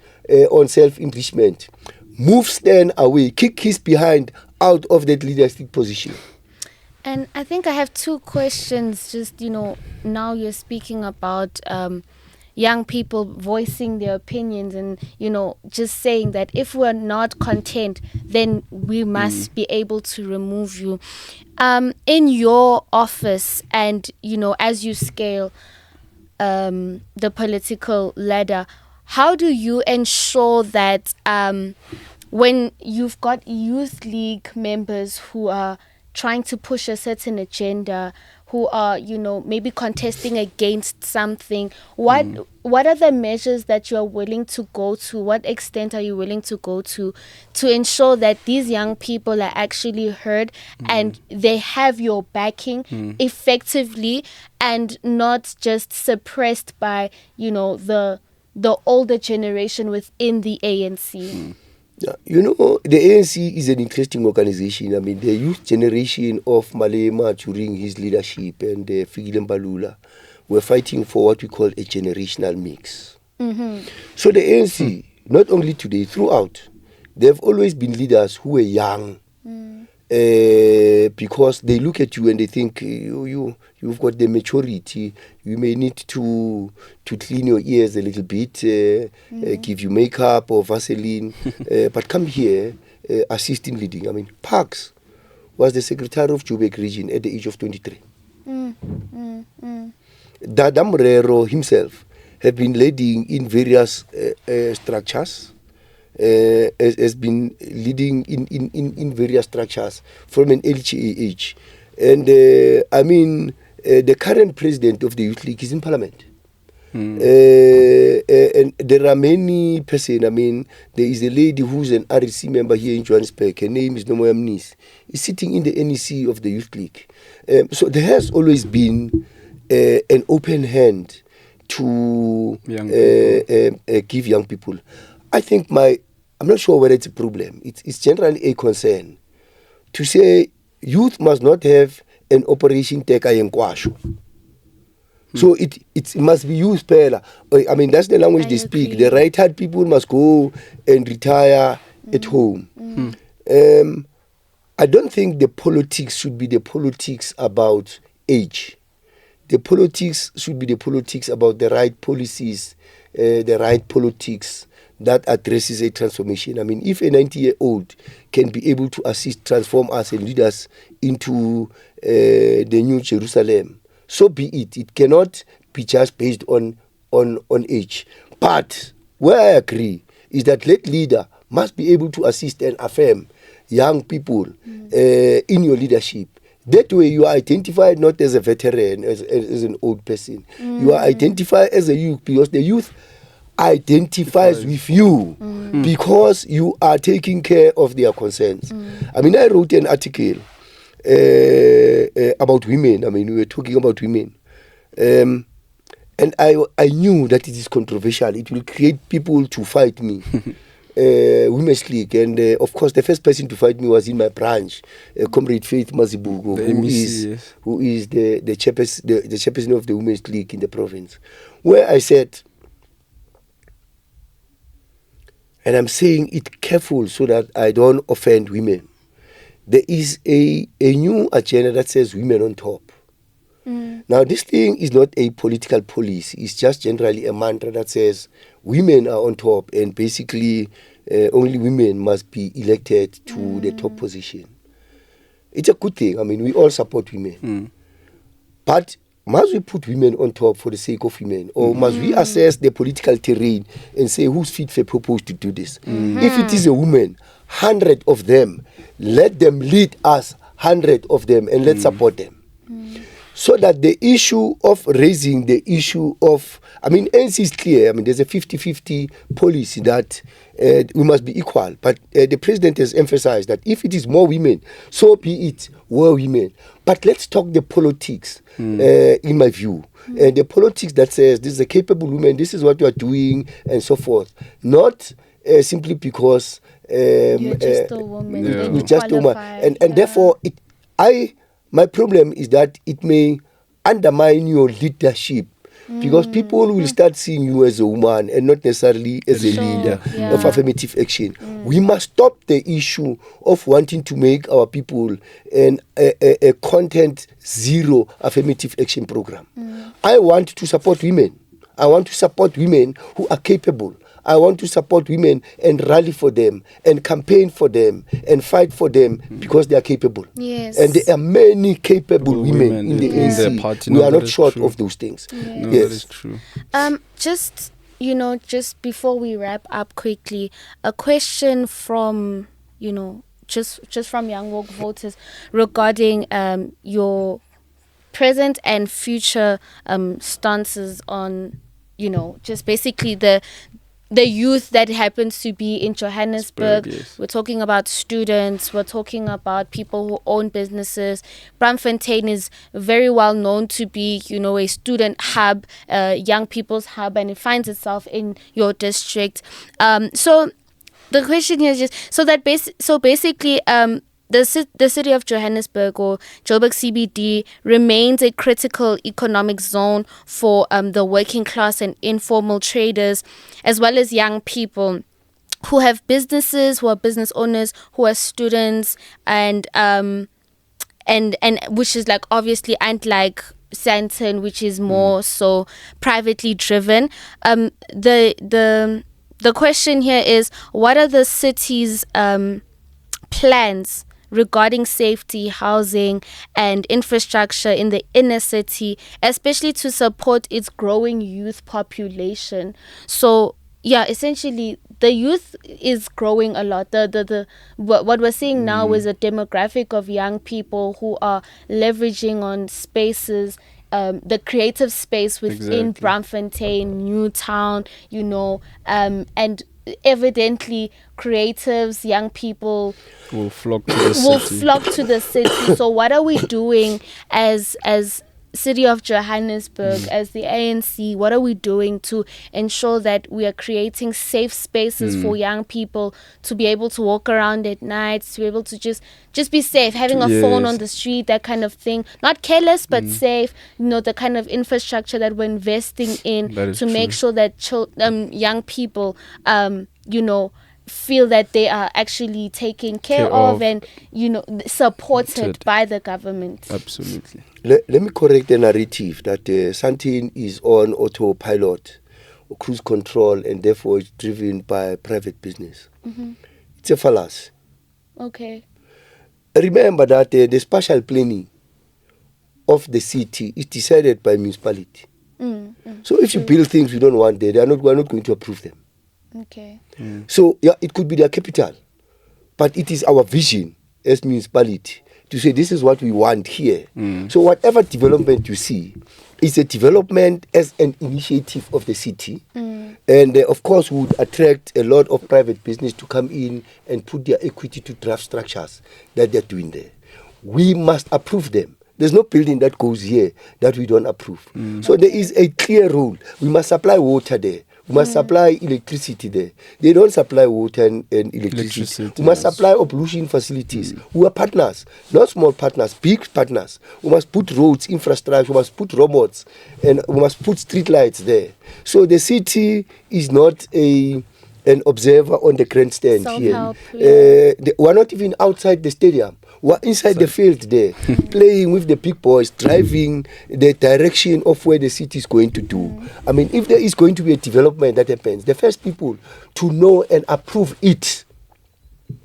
on self-enrichment, move Stan away, kick his behind out of that leadership position. And I think I have two questions. Just, now you're speaking about young people voicing their opinions and, just saying that if we're not content, then we must be able to remove you. In your office and, as you scale the political ladder, how do you ensure that when you've got youth league members who are trying to push a certain agenda, who are, maybe contesting against something, what are the measures that you're willing to go to? What extent are you willing to go to ensure that these young people are actually heard and they have your backing effectively and not just suppressed by, the older generation within the ANC? The ANC is an interesting organization. I mean, the youth generation of Malema during his leadership and Fikile Mbalula were fighting for what we call a generational mix. So the ANC, not only today, throughout, they've always been leaders who were young because they look at you and they think you've got the maturity. You may need to clean your ears a little bit, give you makeup or Vaseline, but come here, assist in leading. I mean, Parks was the secretary of Joburg region at the age of 23. Dada Mrero himself have been leading in various structures. Has been leading in various structures from an early age. And I mean, the current president of the Youth League is in Parliament. And there are many persons. I mean, there is a lady who's an REC member here in Johannesburg. Her name is Nomoya Mnisi. Is sitting in the NEC of the Youth League. So there has always been an open hand to give young people. I think I'm not sure whether it's a problem. It's generally a concern to say youth must not have an operation teka yenkwasho. So it must be youth pela. I mean, that's the language they speak. The right-hand people must go and retire at home. I don't think the politics should be the politics about age. The politics should be the politics about the right policies, the right politics that addresses a transformation. I mean, if a 90-year-old can be able to assist, transform us and lead us into the new Jerusalem, so be it. It cannot be just based on age. But where I agree is that that leader must be able to assist and affirm young people in your leadership. That way you are identified not as a veteran, as an old person. You are identified as a youth because the youth identifies with you because you are taking care of their concerns. I mean, I wrote an article about women. I mean, we were talking about women. And I knew that it is controversial. It will create people to fight me. Women's League. And of course, the first person to fight me was in my branch, Comrade Faith Mazibugo, who is the chairperson of the Women's League in the province, where I said, and I'm saying it careful so that I don't offend women. There is a new agenda that says women on top. Now, this thing is not a political policy. It's just generally a mantra that says women are on top and basically only women must be elected to the top position. It's a good thing. I mean, we all support women. But must we put women on top for the sake of women? Or must we assess the political terrain and say who's fit for purpose to do this? If it is a woman, 100 of them, let them lead us, 100 of them, and let's support them. So that the issue of raising the issue of, I mean, ANC is clear. I mean, there's a 50-50 policy that we must be equal. But the president has emphasized that if it is more women, so be it, more women. But let's talk the politics, in my view. The politics that says this is a capable woman, this is what you are doing, and so forth. Not simply because you're just a woman. You're just a woman. And therefore, my problem is that it may undermine your leadership because people will start seeing you as a woman and not necessarily as a leader of affirmative action. We must stop the issue of wanting to make our people a content zero affirmative action program. I want to support women. I want to support women who are capable. I want to support women and rally for them and campaign for them and fight for them because they are capable. Yes. And there are many capable women in the ANC. We are not short of those things. No, that is true. Just before we wrap up quickly, a question from, just from Young Woke voters regarding your present and future stances on, just basically the youth that happens to be in Johannesburg. Yes. We're talking about students. We're talking about people who own businesses. Braamfontein is very well known to be, a student hub, young people's hub, and it finds itself in your district. So the question here is just basically. The city of Johannesburg or Joburg CBD remains a critical economic zone for the working class and informal traders, as well as young people. who have businesses, who are business owners, who are students, and which is like obviously, and like Santon, which is more so privately driven. The question here is, what are the city's plans regarding safety, housing, and infrastructure in the inner city, especially to support its growing youth population? So yeah, essentially the youth is growing a lot. What we're seeing now is a demographic of young people who are leveraging on spaces, the creative space within Braamfontein, Newtown, and evidently creatives, young people will flock to the city. So what are we doing as City of Johannesburg, as the ANC? What are we doing to ensure that we are creating safe spaces for young people to be able to walk around at night, to be able to just be safe, having a phone on the street, that kind of thing, not careless but safe, the kind of infrastructure that we're investing in to make sure that young people feel that they are actually taken care of and supported by the government. Absolutely. Let me correct the narrative that Santin is on autopilot or cruise control and therefore it's driven by private business. It's a fallacy. Okay. Remember that the spatial planning of the city is decided by municipality. So if you build things we don't want there, we're not going to approve them. Okay. So yeah, it could be their capital, but it is our vision as municipality to say this is what we want here. So whatever development you see is a development as an initiative of the city, and of course would attract a lot of private business to come in and put their equity to draft structures that they're doing there. We must approve them. There's no building that goes here that we don't approve. So there is a clear rule. We must supply water there. We must supply electricity there. They don't supply water and electricity. We must supply pollution facilities. We are partners, not small partners, big partners. We must put roads, infrastructure, we must put robots, and we must put street lights there. So the city is not an observer on the grandstand here. We're not even outside the stadium. We're inside the field there, playing with the big boys, driving the direction of where the city is going to do. I mean, if there is going to be a development that happens, the first people to know and approve it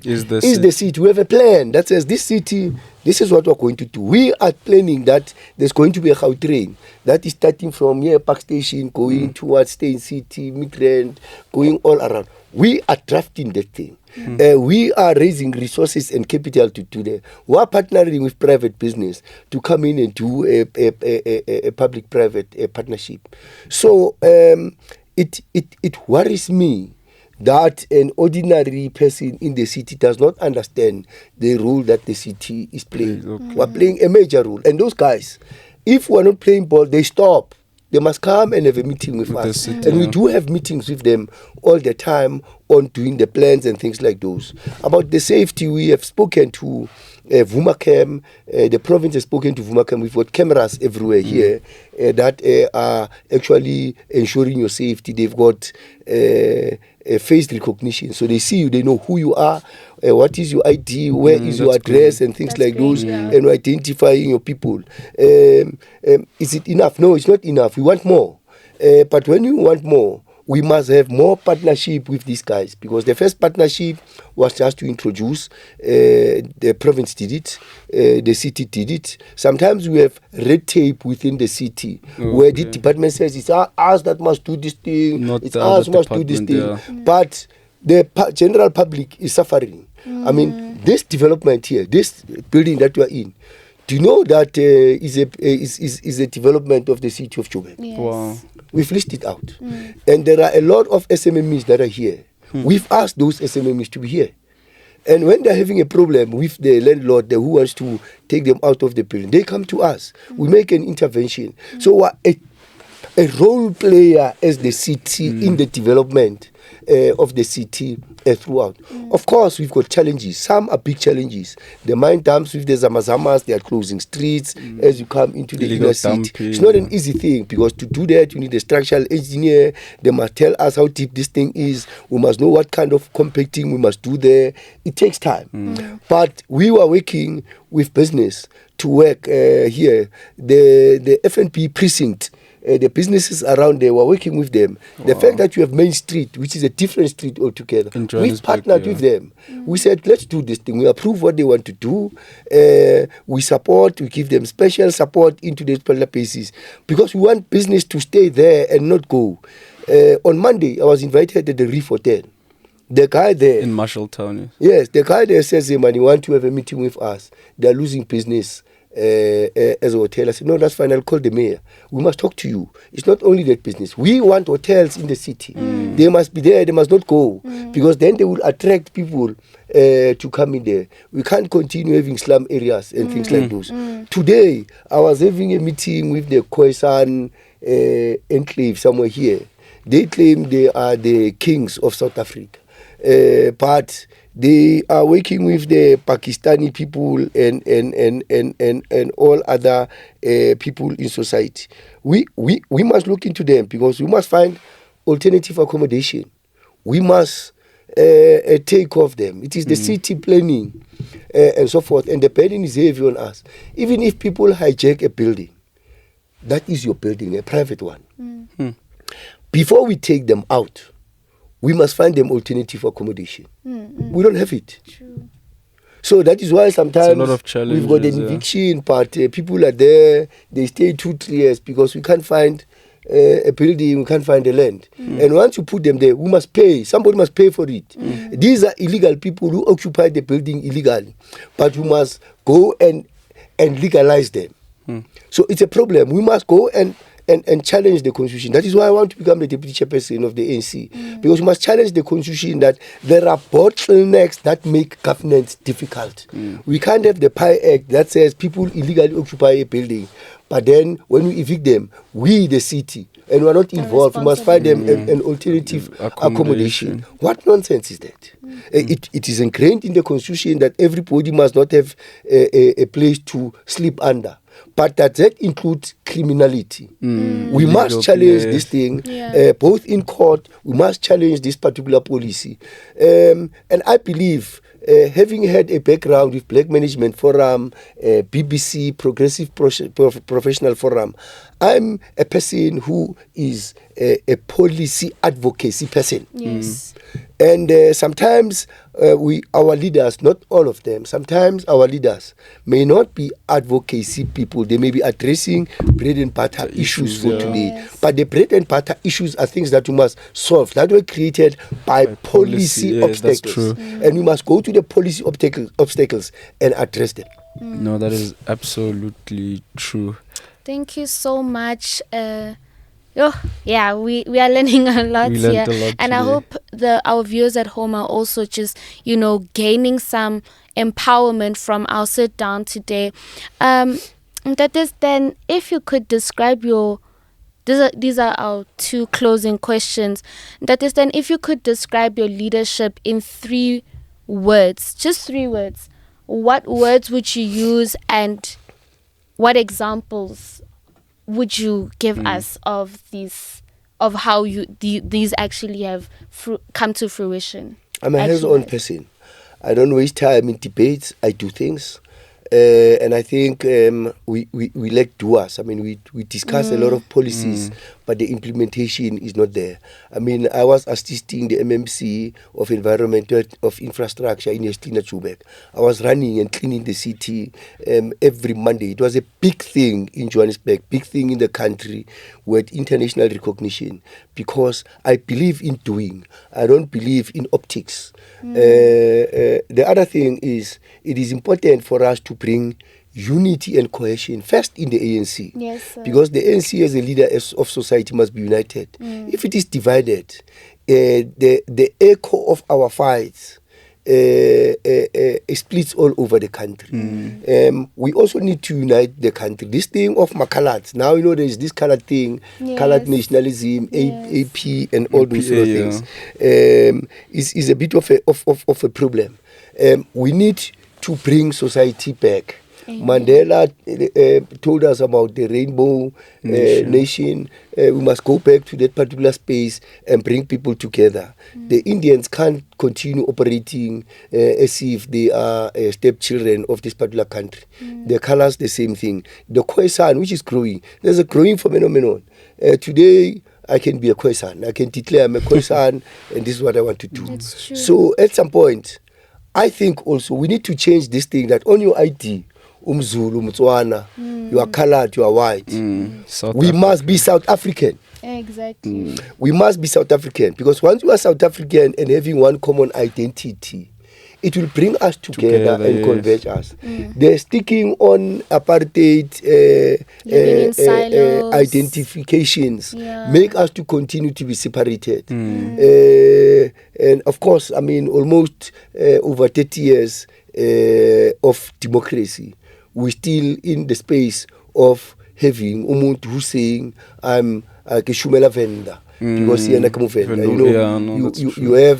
is the city. We have a plan that says this city, this is what we're going to do. We are planning that there's going to be a Gautrain that is starting from here, Park Station, going towards Stain City, Midrand, going all around. We are drafting that thing. We are raising resources and capital to do that. We are partnering with private business to come in and do a public-private partnership. So it worries me that an ordinary person in the city does not understand the role that the city is playing. We are playing a major role. And those guys, if we are not playing ball, they stop. They must come and have a meeting with us. City, and we do have meetings with them all the time on doing the plans and things like those. About the safety, we have spoken to Vumacam. The province has spoken to Vumacam. We've got cameras everywhere here that are actually ensuring your safety. They've got face recognition. So they see you, they know who you are, what is your ID, where is your address, and things like those, and identifying your people. Is it enough? No, it's not enough. We want more. But when you want more, we must have more partnership with these guys, because the first partnership was just to introduce, the province did it, the city did it. Sometimes we have red tape within the city where the department says it's us that must do this thing, it's us must do this thing. But the general public is suffering. I mean, this development here, this building that we are in, do you know that is a development of the City of Joburg? Yes. Wow. We've listed out. And there are a lot of SMMEs that are here. We've asked those SMMEs to be here. And when they're having a problem with the landlord who wants to take them out of the building, they come to us. We make an intervention. So a role player as the city in the development of the city throughout. Of course, we've got challenges. Some are big challenges. The mine dumps with the Zamazamas, they are closing streets as you come into the Illegal inner city. dumping. It's not an easy thing, because to do that, you need a structural engineer. They must tell us how deep this thing is. We must know what kind of compacting we must do there. It takes time. But we were working with business to work here. The FNP precinct, the businesses around there, were working with them. The fact that you have Main Street, which is a different street altogether, we partnered with them. We said, let's do this thing. We approve what they want to do. We support, we give them special support into these particular places, because we want business to stay there and not go. On Monday, I was invited at the Reef Hotel. The guy there in Marshalltown. Yes, the guy there says, hey, man, you want to have a meeting with us. They're losing business as a hotel. I said, no, that's fine. I'll call the mayor. We must talk to you. It's not only that business. We want hotels in the city. They must be there. They must not go, because then they will attract people to come in there. We can't continue having slum areas and things like those. Today, I was having a meeting with the Khoisan enclave somewhere here. They claim they are the kings of South Africa. But they are working with the Pakistani people and all other people in society. We must look into them, because we must find alternative accommodation. We must take off them. It is the city planning and so forth, and the burden is heavy on us. Even if people hijack a building, that is your building, a private one. Before we take them out, we must find them alternative accommodation. We don't have it. True. So that is why sometimes a lot of we've got an eviction, but people are there, they stay 2-3 years, because we can't find a building, we can't find the land. And once you put them there, we must pay. Somebody must pay for it. These are illegal people who occupy the building illegally, but we must go and legalize them. So it's a problem. We must go and challenge the constitution. That is why I want to become the deputy chairperson of the ANC, because we must challenge the constitution that there are bottlenecks that make governance difficult. We can't have the PI Act that says people illegally occupy a building, but then when we evict them, we, the city, and we are not involved, we must find them an alternative accommodation. What nonsense is that? It is ingrained in the constitution that everybody must not have a place to sleep under. But that includes criminality. We must challenge this thing, both in court. We must challenge this particular policy. And I believe, having had a background with Black Management Forum, BBC, Progressive Professional Forum, I'm a person who is a policy advocacy person. Yes. And sometimes our leaders, not all of them, sometimes our leaders may not be advocacy people. They may be addressing bread and butter issues for today. Yes. But the bread and butter issues are things that we must solve, that were created by policy obstacles. That's true. And we must go to the policy obstacles and address them. No, that is absolutely true. Thank you so much. We are learning a lot here, and I hope our viewers at home are also just gaining some empowerment from our sit down today. That is, then, if you could describe these are our 2 closing questions. That is, then, if you could describe your leadership in 3 words, just 3 words, what words would you use, and what examples would you give us of how these actually have come to fruition? I'm a hands-on person. I don't waste time in debates. I do things. And I think we lack doers. I mean, we discuss a lot of policies, but the implementation is not there. I mean, I was assisting the MMC of Environment of Infrastructure in Iyedi Mashifane. I was running and cleaning the city every Monday. It was a big thing in Johannesburg, big thing in the country with international recognition, because I believe in doing. I don't believe in optics. The other thing is, it is important for us to bring unity and cohesion first in the ANC. Yes, sir. Because the ANC as a leader of society must be united. If it is divided, the echo of our fights splits all over the country. We also need to unite the country. This thing of Makalat, now there's this colored thing, colored nationalism, AP, and all those sort of things. Is a bit of a problem. We need to bring society back. Mandela told us about the rainbow nation. We must go back to that particular space and bring people together. The Indians can't continue operating as if they are stepchildren of this particular country. The colors, the same thing. The Khoisan, which is growing, there's a growing phenomenon. Today, I can be a Khoisan. I can declare I'm a Khoisan, and this is what I want to do. That's true. So at some point, I think also we need to change this thing that on your ID, Umzulu, Mtswana, you are colored, you are white. We must be South African. Exactly. We must be South African, because once we are South African and having one common identity, it will bring us together and converge us. They're sticking on apartheid identifications, make us to continue to be separated. And of course, I mean, almost over 30 years of democracy, we're still in the space of having umuntu who's saying, I'm a Kishumela vendor. Because you have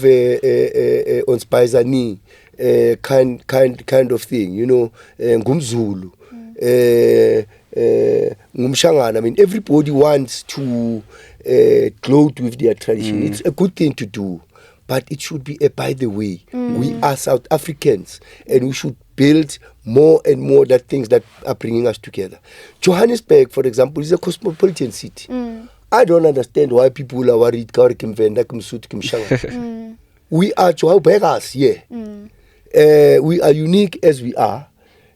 on Spizani kind of thing, Ngumzulu, Ngumshangana. I mean, everybody wants to gloat with their tradition. It's a good thing to do, but it should be a by the way. We are South Africans, and we should build more and more that things that are bringing us together. Johannesburg, for example, is a cosmopolitan city. I don't understand why people are worried. We are Johannesburgers, we are unique as we are.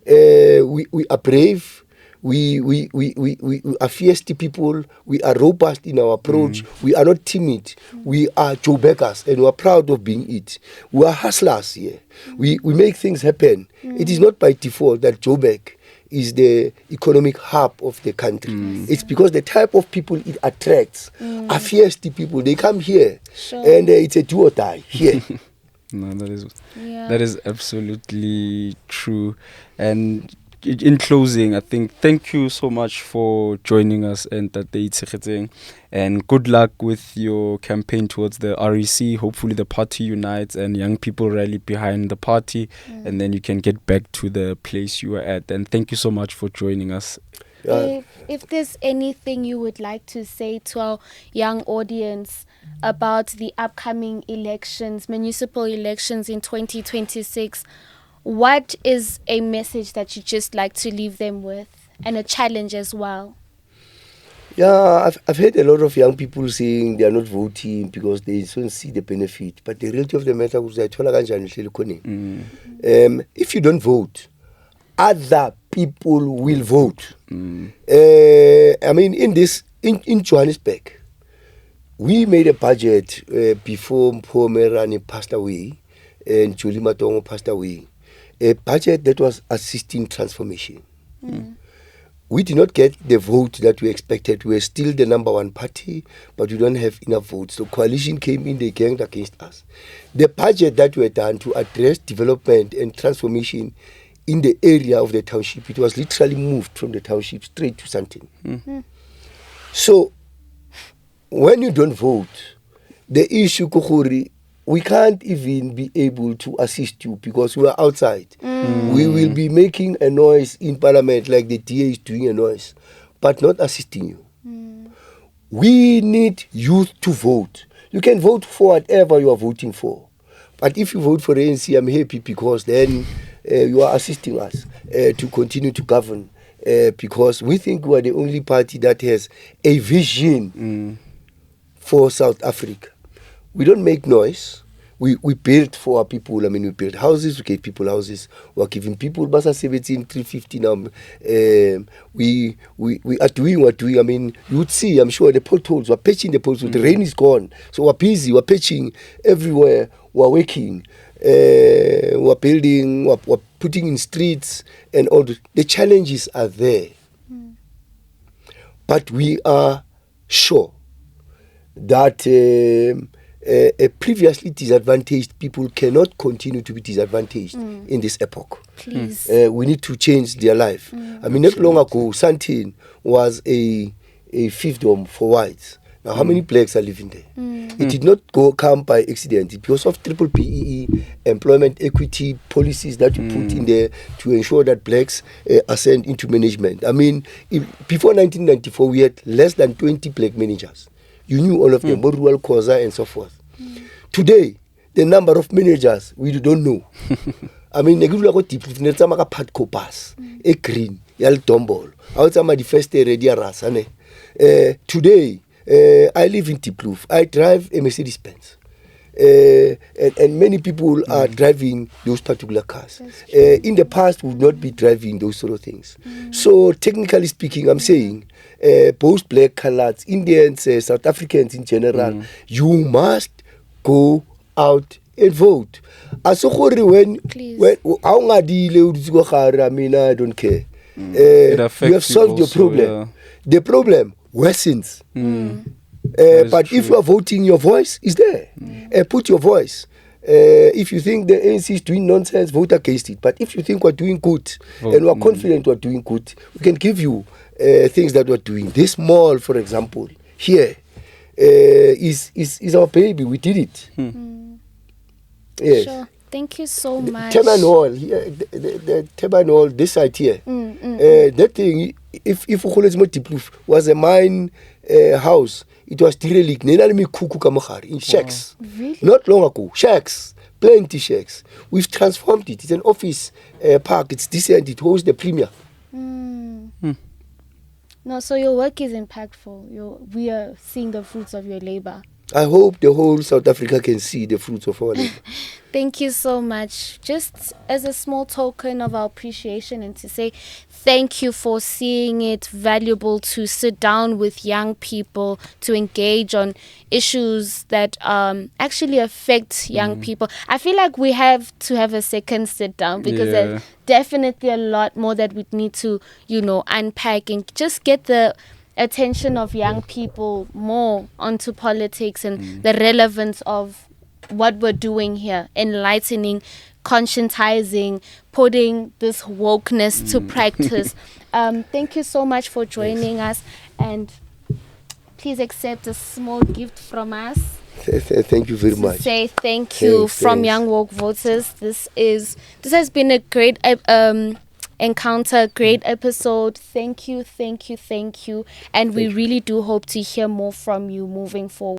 We are brave. We are feisty people. We are robust in our approach. We are not timid. We are Joburgers, and we are proud of being it. We are hustlers here. We make things happen. It is not by default that Joburg is the economic hub of the country. It's because the type of people it attracts are feisty people. They come here, and it's a do or die here. No, that is absolutely true. And in closing, I think thank you so much for joining us, and Tate Itshegetseng, and good luck with your campaign towards the REC. Hopefully the party unites and young people rally behind the party, and then you can get back to the place you are at. And thank you so much for joining us. If there's anything you would like to say to our young audience about the upcoming elections, municipal elections in 2026, what is a message that you just like to leave them with, and a challenge as well? Yeah, I've heard a lot of young people saying they are not voting because they don't see the benefit. But the reality of the matter is that if you don't vote, other people will vote. I mean, in Johannesburg, we made a budget before Mpho Merani passed away and Julie Matongo passed away. A budget that was assisting transformation. We did not get the vote that we expected. We were still the number one party, but we don't have enough votes. So coalition came in, they ganged against us. The budget that were done to address development and transformation in the area of the township, it was literally moved from the township straight to something. So when you don't vote, the issue, Kukhuri, we can't even be able to assist you because we are outside. We will be making a noise in parliament like the DA is doing a noise, but not assisting you. We need youth to vote. You can vote for whatever you are voting for. But if you vote for ANC, I'm happy because then you are assisting us to continue to govern because we think we are the only party that has a vision for South Africa. We don't make noise. We build for our people. I mean, we build houses, we gave people houses. We're giving people Basa 350 now. We are doing what we, I mean, you would see, I'm sure, the potholes, we're patching the potholes. The rain is gone. So we're busy, we're patching everywhere. We're working. We're building, we're putting in streets and all. The challenges are there. But we are sure that previously disadvantaged people cannot continue to be disadvantaged in this epoch. Please. We need to change their life. I mean, not long ago, Sandton was a fiefdom for whites. Now, how many blacks are living there? It did not come by accident. Because of triple PEE, employment equity policies that we put in there to ensure that blacks ascend into management. I mean, before 1994, we had less than 20 black managers. You knew all of them, both Rural Khoza and so forth. Today, the number of managers, we don't know. I mean, a green, yal tombol. Outside the first area, rasane. Today, I live in Diepkloof. I drive a Mercedes-Benz. And many people are driving those particular cars. In the past, we would not be driving those sort of things. So, technically speaking, I'm saying, both black, colours, Indians, South Africans in general, you must go out and vote. When I mean, I don't care. You have solved your problem. Yeah. The problem worsens. But if you are voting, your voice is there. Put your voice. If you think the ANC is doing nonsense, vote against it. But if you think we're doing good and we're confident we're doing good, we can give you things that we're doing. This mall, for example, here is our baby. We did it. Yes. Sure. Thank you so much. Turban Hall, the Turban Hall, this side here. That thing, if Diepkloof was a mine house, it was derelict. In shacks. Really? Not long ago. Shacks. Plenty shacks. We've transformed it. It's an office park. It's decent. It holds the premier. No, so your work is impactful. We are seeing the fruits of your labor. I hope the whole South Africa can see the fruits of our labor. Thank you so much. Just as a small token of our appreciation and to say thank you for seeing it valuable to sit down with young people to engage on issues that actually affect young people. I feel like we have to have a second sit down because there's definitely a lot more that we need to, unpack and just get the attention of young people more onto politics and the relevance of what we're doing here, enlightening, conscientizing, putting this wokeness to practice. Thank you so much for joining us, and please accept a small gift from us. Thank you very much. Say thank you from thanks. Young Woke Voters. This has been a great encounter, great episode. Thank you, and we really do hope to hear more from you moving forward.